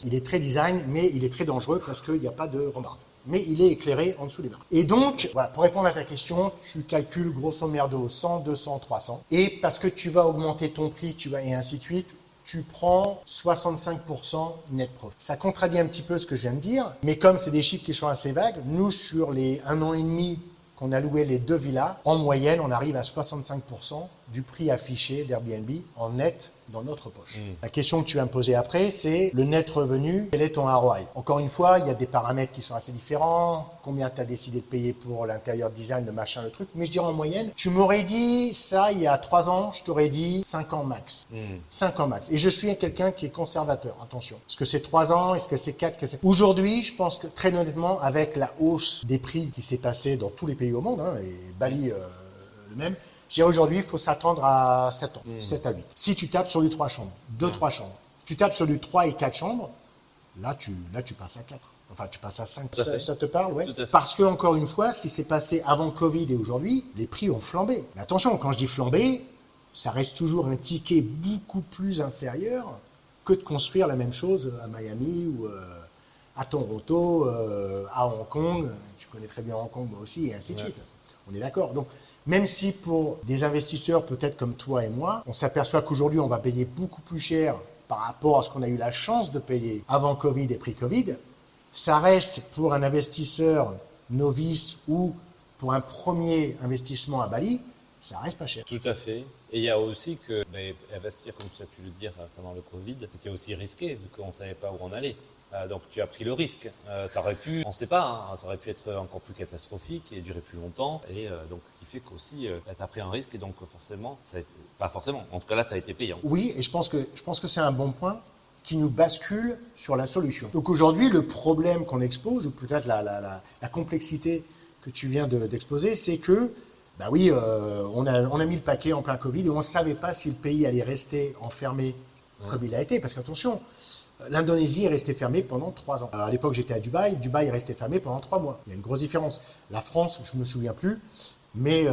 Il est très design, mais il est très dangereux parce qu'il n'y a pas de rambarde. Mais il est éclairé en dessous des marques. Et donc, voilà, pour répondre à ta question, tu calcules grosso merdo 100, 200, 300. Et parce que tu vas augmenter ton prix, et ainsi de suite, tu prends 65% net profit. Ça contradit un petit peu ce que je viens de dire, mais comme c'est des chiffres qui sont assez vagues, nous, sur les 1 an et demi qu'on a loué les 2 villas, en moyenne, on arrive à 65% du prix affiché d'Airbnb en net dans notre poche. La question que tu vas me poser après, c'est le net revenu, quel est ton ROI? Encore une fois, il y a des paramètres qui sont assez différents. Combien tu as décidé de payer pour l'intérieur design, le machin, le truc. Mais je dirais en moyenne, tu m'aurais dit ça il y a 3 ans, je t'aurais dit 5 ans max. 5 ans max. Et je suis quelqu'un qui est conservateur, attention. Est-ce que c'est 3 ans? Est-ce que c'est 4? Aujourd'hui, je pense que très honnêtement, avec la hausse des prix qui s'est passée dans tous les pays au monde, et Bali le même, je dirais aujourd'hui, il faut s'attendre à 7 ans, 7 à 8. Si tu tapes sur du 3 chambres, 2-3 chambres, tu tapes sur du 3 et 4 chambres, là tu passes à 4. Enfin, tu passes à 5. Ça te parle, ouais? Parce que, encore une fois, ce qui s'est passé avant Covid et aujourd'hui, les prix ont flambé. Mais attention, quand je dis flambé, ça reste toujours un ticket beaucoup plus inférieur que de construire la même chose à Miami ou à Toronto, à Hong Kong. Tu connais très bien Hong Kong, moi aussi, et ainsi de suite. On est d'accord. Donc, Même si pour des investisseurs peut-être comme toi et moi, on s'aperçoit qu'aujourd'hui on va payer beaucoup plus cher par rapport à ce qu'on a eu la chance de payer avant Covid et pré-Covid, ça reste pour un investisseur novice ou pour un premier investissement à Bali, ça reste pas cher. Tout à fait. Et il y a aussi que investir, comme tu as pu le dire pendant le Covid, c'était aussi risqué vu qu'on ne savait pas où on allait. Donc tu as pris le risque. Ça aurait pu, on ne sait pas, ça aurait pu être encore plus catastrophique et durer plus longtemps. Et donc ce qui fait qu'aussi, tu as pris un risque et donc forcément, pas forcément, en tout cas là ça a été payant. Oui, et je pense que c'est un bon point qui nous bascule sur la solution. Donc aujourd'hui, le problème qu'on expose, ou peut-être la complexité que tu viens d'exposer, c'est que bah oui, on a mis le paquet en plein Covid et on ne savait pas si le pays allait rester enfermé comme il a été. Parce qu'attention, l'Indonésie est restée fermée pendant 3 ans. À l'époque, j'étais à Dubaï. Dubaï est resté fermé pendant 3 mois. Il y a une grosse différence. La France, je ne me souviens plus, mais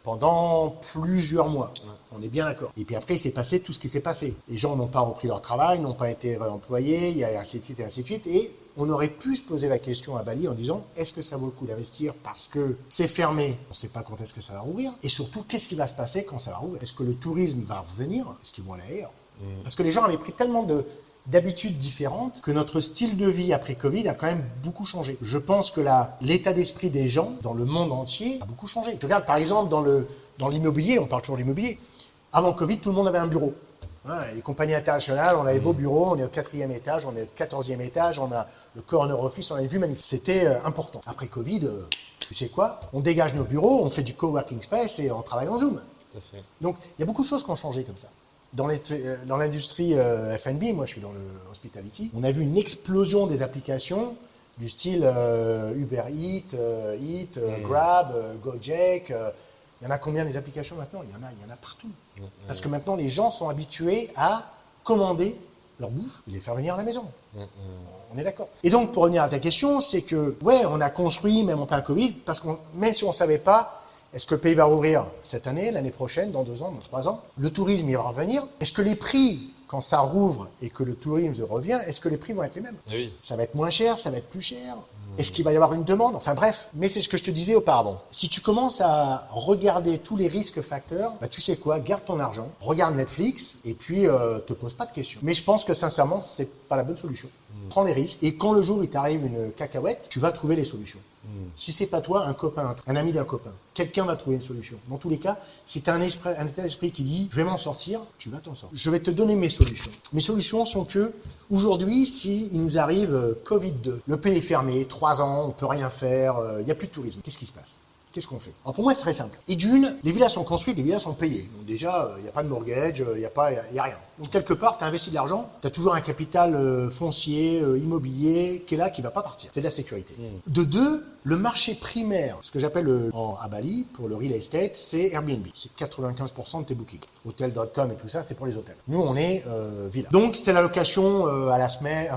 pendant plusieurs mois. On est bien d'accord. Et puis après, il s'est passé tout ce qui s'est passé. Les gens n'ont pas repris leur travail, n'ont pas été réemployés, il y a ainsi de suite et ainsi de suite. Et on aurait pu se poser la question à Bali en disant est-ce que ça vaut le coup d'investir parce que c'est fermé, on ne sait pas quand est-ce que ça va rouvrir, et surtout qu'est-ce qui va se passer quand ça va rouvrir. Est-ce que le tourisme va revenir? Est-ce qu'ils vont aller ailleurs? Parce que les gens avaient pris tellement d'habitudes différentes que notre style de vie après Covid a quand même beaucoup changé. Je pense que l'état d'esprit des gens dans le monde entier a beaucoup changé. Je regarde par exemple dans l'immobilier, on parle toujours de l'immobilier. Avant Covid, tout le monde avait un bureau. Les compagnies internationales, on a des beaux bureaux, on est au 4e étage, on est au 14e étage, on a le corner office, on a une vue magnifique. C'était important. Après Covid, tu sais quoi? On dégage nos bureaux, on fait du coworking space et on travaille en Zoom. Tout à fait. Donc, il y a beaucoup de choses qui ont changé comme ça. Dans l'industrie F&B, moi je suis dans le hospitality, on a vu une explosion des applications du style Uber Eats, Grab, Gojek. Il y en a combien des applications maintenant? Il y en a partout. Parce que maintenant, les gens sont habitués à commander leur bouffe et les faire venir à la maison. On est d'accord. Et donc, pour revenir à ta question, c'est que, ouais, on a construit, même en plein Covid, parce que même si on ne savait pas, est-ce que le pays va rouvrir cette année, l'année prochaine, dans 2 ans, dans 3 ans? Le tourisme, il va revenir. Est-ce que les prix, quand ça rouvre et que le tourisme revient, est-ce que les prix vont être les mêmes? Oui. Ça va être moins cher, ça va être plus cher. Est-ce qu'il va y avoir une demande? Enfin bref, mais c'est ce que je te disais auparavant. Si tu commences à regarder tous les risques facteurs, bah, tu sais quoi, garde ton argent, regarde Netflix et puis te pose pas de questions. Mais je pense que sincèrement, c'est pas la bonne solution. Prends les risques et quand le jour il t'arrive une cacahuète, tu vas trouver les solutions. Si c'est pas toi, un copain, un ami d'un copain, quelqu'un va trouver une solution. Dans tous les cas, si tu as un état d'esprit qui dit je vais m'en sortir, tu vas t'en sortir. Je vais te donner mes solutions. Mes solutions sont que aujourd'hui, s'il nous arrive Covid-2, le pays est fermé, 3 ans, on peut rien faire, il n'y a plus de tourisme. Qu'est-ce qui se passe? Qu'est-ce qu'on fait? Alors pour moi, c'est très simple. Et d'une, les villas sont construites, les villas sont payées. Donc déjà, il n'y a pas de mortgage, il n'y a rien. Donc quelque part, tu as investi de l'argent, tu as toujours un capital foncier, immobilier, qui est là, qui ne va pas partir. C'est de la sécurité. De deux, le marché primaire, ce que j'appelle à Bali, pour le real estate, c'est Airbnb. C'est 95% de tes bookings. Hotel.com et tout ça, c'est pour les hôtels. Nous, on est villa. Donc c'est la location à la semaine,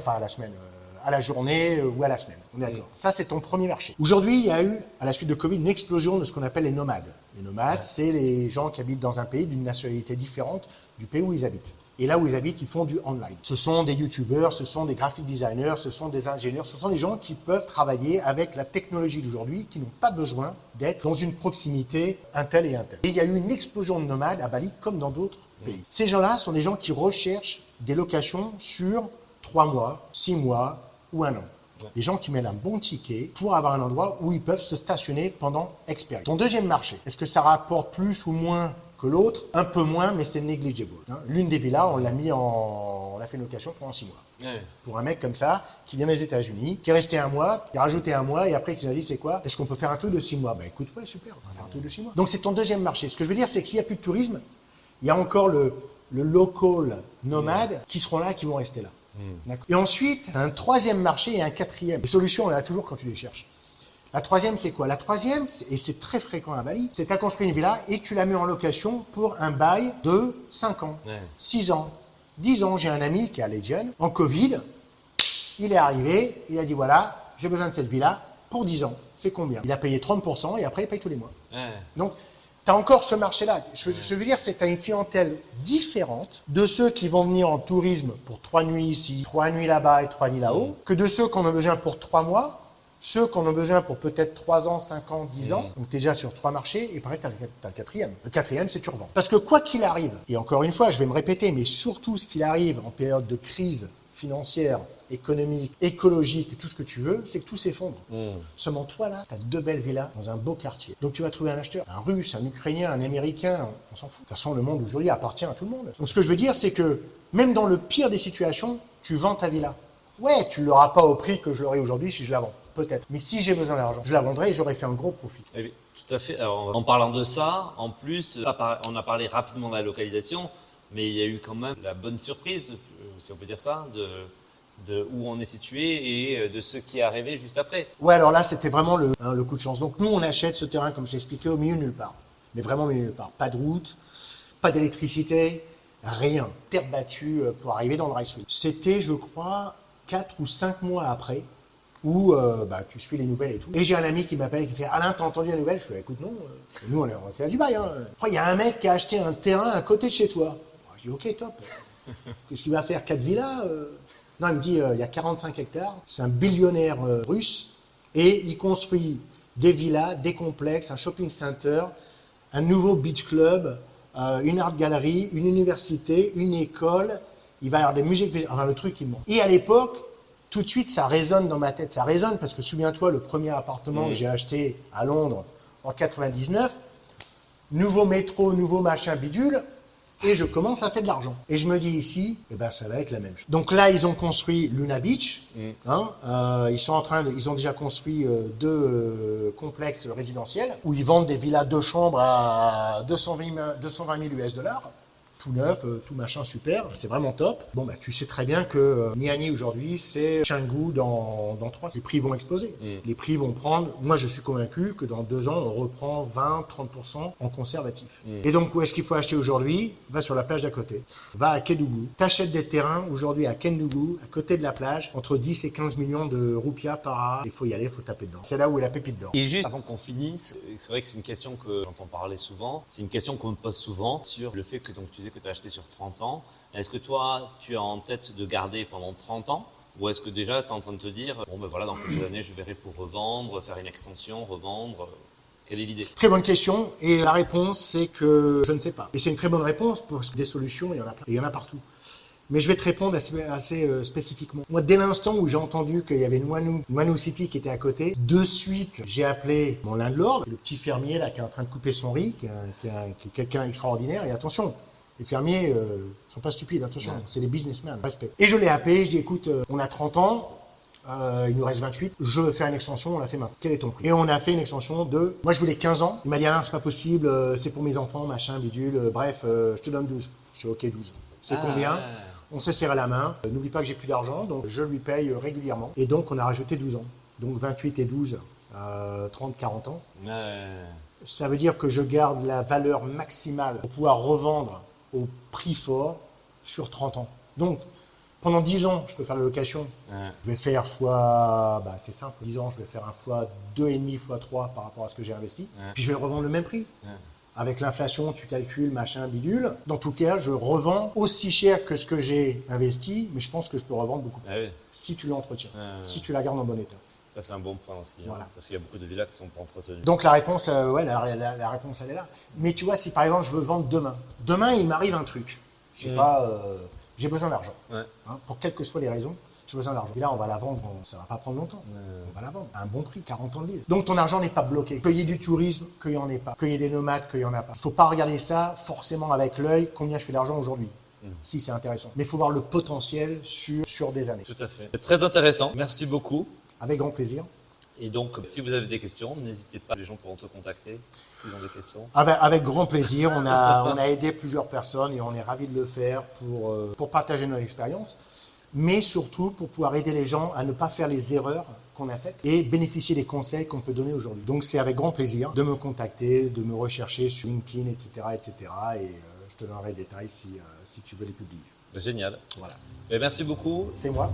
à la journée ou à la semaine. On est d'accord. Ça, c'est ton premier marché. Aujourd'hui, il y a eu, à la suite de Covid, une explosion de ce qu'on appelle les nomades. Les nomades, c'est les gens qui habitent dans un pays d'une nationalité différente du pays où ils habitent. Et là où ils habitent, ils font du online. Ce sont des youtubeurs, ce sont des graphic designers, ce sont des ingénieurs, ce sont des gens qui peuvent travailler avec la technologie d'aujourd'hui, qui n'ont pas besoin d'être dans une proximité un tel et un tel. Et il y a eu une explosion de nomades à Bali, comme dans d'autres pays. Ces gens-là sont des gens qui recherchent des locations sur 3 mois, 6 mois, ou 1 an. Des gens qui mettent un bon ticket pour avoir un endroit où ils peuvent se stationner pendant expérience. Ton deuxième marché, est-ce que ça rapporte plus ou moins que l'autre? Un peu moins, mais c'est négligible. L'une des villas, on a fait une location pendant 6 mois. Pour un mec comme ça, qui vient des États-Unis, qui est resté 1 mois, qui a rajouté 1 mois, et après qui nous a dit, c'est quoi? Est-ce qu'on peut faire un truc de 6 mois? Bah écoute, ouais, super, on va faire un truc de 6 mois. Donc c'est ton deuxième marché. Ce que je veux dire, c'est que s'il n'y a plus de tourisme, il y a encore le local nomade qui seront là, qui vont rester là. Et ensuite, un troisième marché et un quatrième. Les solutions, on en a toujours quand tu les cherches. La troisième, c'est quoi? La troisième, et c'est très fréquent à Bali, c'est que tu as construit une villa et tu la mets en location pour un bail de 5 ans, 6 ans, 10 ans. J'ai un ami qui est à Legion, en Covid, il est arrivé, il a dit voilà, j'ai besoin de cette villa pour 10 ans. C'est combien? Il a payé 30% et après il paye tous les mois. Donc, tu as encore ce marché-là. Je veux dire, c'est une clientèle différente de ceux qui vont venir en tourisme pour 3 nuits ici, 3 nuits là-bas et 3 nuits là-haut, que de ceux qu'on a besoin pour 3 mois, Ceux qui en ont besoin pour peut-être 3 ans, 5 ans, 10 ans, donc tu es déjà sur 3 marchés, et pareil, tu as le quatrième. Le quatrième, c'est tu revends. Parce que quoi qu'il arrive, et encore une fois, je vais me répéter, mais surtout ce qu'il arrive en période de crise financière, économique, écologique, tout ce que tu veux, c'est que tout s'effondre. Seulement toi, là, tu as 2 belles villas dans un beau quartier. Donc tu vas trouver un acheteur, un Russe, un Ukrainien, un Américain, on s'en fout. De toute façon, le monde aujourd'hui appartient à tout le monde. Donc ce que je veux dire, c'est que même dans le pire des situations, tu vends ta villa. Ouais, tu ne l'auras pas au prix que je l'aurai aujourd'hui si je la vends. Peut-être. Mais si j'ai besoin d'argent, je la vendrai et j'aurai fait un gros profit. Oui, tout à fait. Alors, en parlant de ça, en plus, on a parlé rapidement de la localisation, mais il y a eu quand même la bonne surprise, si on peut dire ça, de où on est situé et de ce qui est arrivé juste après. Ouais, alors là, c'était vraiment le coup de chance. Donc nous, on achète ce terrain, comme j'ai expliqué, au milieu de nulle part. Mais vraiment au milieu de nulle part. Pas de route, pas d'électricité, rien. Terre battue pour arriver dans le Rice Field. C'était, je crois, 4 ou 5 mois après, où tu suis les nouvelles et tout. Et j'ai un ami qui m'appelle et qui fait « Alain, t'as entendu la nouvelle ?» Je fais « Écoute, non, nous on est à Dubaï. Hein. » Il y a un mec qui a acheté un terrain à côté de chez toi. Moi, je dis « Ok, top. Qu'est-ce qu'il va faire? 4 villas ?» Non, il me dit il y a 45 hectares. C'est un billionnaire russe. Et il construit des villas, des complexes, un shopping center, un nouveau beach club, une art gallery, une université, une école. Il va y avoir des musées, enfin le truc il monte. Et à l'époque, tout de suite, ça résonne dans ma tête. Ça résonne parce que souviens-toi, le premier appartement que j'ai acheté à Londres en 99, nouveau métro, nouveau machin bidule, et je commence à faire de l'argent. Et je me dis ici, ça va être la même chose. Donc là, ils ont construit Luna Beach. Ils ont déjà construit 2 complexes résidentiels où ils vendent des villas 2 chambres à 220 000 US$. Tout neuf, tout machin super, c'est vraiment top. Bon, tu sais très bien que Miami aujourd'hui, c'est Canggu dans 3. Les prix vont exploser. Les prix vont prendre. Moi, je suis convaincu que dans 2 ans, on reprend 20-30% en conservatif. Et donc, où est-ce qu'il faut acheter aujourd'hui? Va sur la plage d'à côté. Va à Kendugu. T'achètes des terrains aujourd'hui à Kendugu, à côté de la plage, entre 10 et 15 millions de roupias par an. Il faut y aller, il faut taper dedans. C'est là où est la pépite d'or. Et juste avant qu'on finisse, c'est vrai que c'est une question que j'entends parler souvent. C'est une question qu'on me pose souvent sur le fait que donc tu disais que tu as acheté sur 30 ans. Est-ce que toi, tu as en tête de garder pendant 30 ans ou est-ce que déjà tu es en train de te dire dans quelques années, je verrai pour revendre, faire une extension, revendre Quelle est l'idée? Très bonne question et la réponse c'est que je ne sais pas. Et c'est une très bonne réponse parce que des solutions, il y en a plein et il y en a partout. Mais je vais te répondre assez spécifiquement. Moi, dès l'instant où j'ai entendu qu'il y avait Nuanu City qui était à côté, de suite, j'ai appelé mon landlord, le petit fermier là qui est en train de couper son riz, qui est quelqu'un extraordinaire. Et attention, les fermiers sont pas stupides, attention, c'est des businessmen, respect. Et je l'ai appelé, je dis écoute, on a 30 ans, il nous reste 28, je veux faire une extension, on l'a fait maintenant. Quel est ton prix? Et on a fait une extension de, moi je voulais 15 ans, il m'a dit Alain, c'est pas possible, c'est pour mes enfants, machin, bidule, bref, je te donne 12. Je suis ok 12. C'est combien? On s'est serré la main, n'oublie pas que j'ai plus d'argent, donc je lui paye régulièrement. Et donc on a rajouté 12 ans. Donc 28 et 12, 30, 40 ans. Ça veut dire que je garde la valeur maximale pour pouvoir revendre au prix fort sur 30 ans. Donc pendant 10 ans, je peux faire la location. Je vais faire fois, c'est simple, 10 ans, je vais faire un fois 2,5, fois 3 par rapport à ce que j'ai investi. Puis je vais le revendre le même prix. Avec l'inflation, tu calcules, machin, bidule. Dans tout cas, je revends aussi cher que ce que j'ai investi, mais je pense que je peux revendre beaucoup plus. Si tu l'entretiens, si tu la gardes en bon état. Ça, c'est un bon point aussi, voilà. Parce qu'il y a beaucoup de villas qui ne sont pas entretenues. Donc la réponse, la réponse, elle est là. Mais tu vois, si par exemple, je veux vendre demain, il m'arrive un truc. Je sais pas, j'ai besoin d'argent. Pour quelles que soient les raisons, j'ai besoin d'argent. Et là, on va la vendre, ça va pas prendre longtemps. On va la vendre à un bon prix, 40 ans de lease. Donc ton argent n'est pas bloqué. Qu'il y ait du tourisme, qu'il n'y en ait pas. Qu'il y ait des nomades, qu'il n'y en a pas. Il ne faut pas regarder ça forcément avec l'œil, combien je fais d'argent aujourd'hui. Si, c'est intéressant. Mais il faut voir le potentiel sur des années. Tout à fait. C'est très intéressant. Merci beaucoup. Avec grand plaisir. Et donc, si vous avez des questions, n'hésitez pas. Les gens pourront te contacter s'ils ont des questions. Avec grand plaisir. On a aidé plusieurs personnes et on est ravis de le faire pour partager notre expérience. Mais surtout pour pouvoir aider les gens à ne pas faire les erreurs qu'on a faites et bénéficier des conseils qu'on peut donner aujourd'hui. Donc c'est avec grand plaisir de me contacter, de me rechercher sur LinkedIn, etc. Et je te donnerai les détails si tu veux les publier. Génial. Voilà. Et merci beaucoup. C'est moi.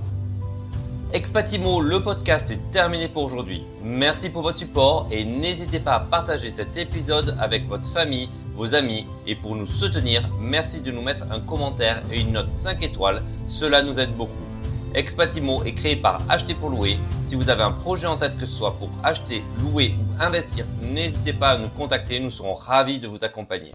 Expatimo, le podcast est terminé pour aujourd'hui. Merci pour votre support et n'hésitez pas à partager cet épisode avec votre famille, vos amis et pour nous soutenir, merci de nous mettre un commentaire et une note 5 étoiles, cela nous aide beaucoup. Expatimo est créé par Acheter pour louer. Si vous avez un projet en tête, que ce soit pour acheter, louer ou investir, n'hésitez pas à nous contacter, nous serons ravis de vous accompagner.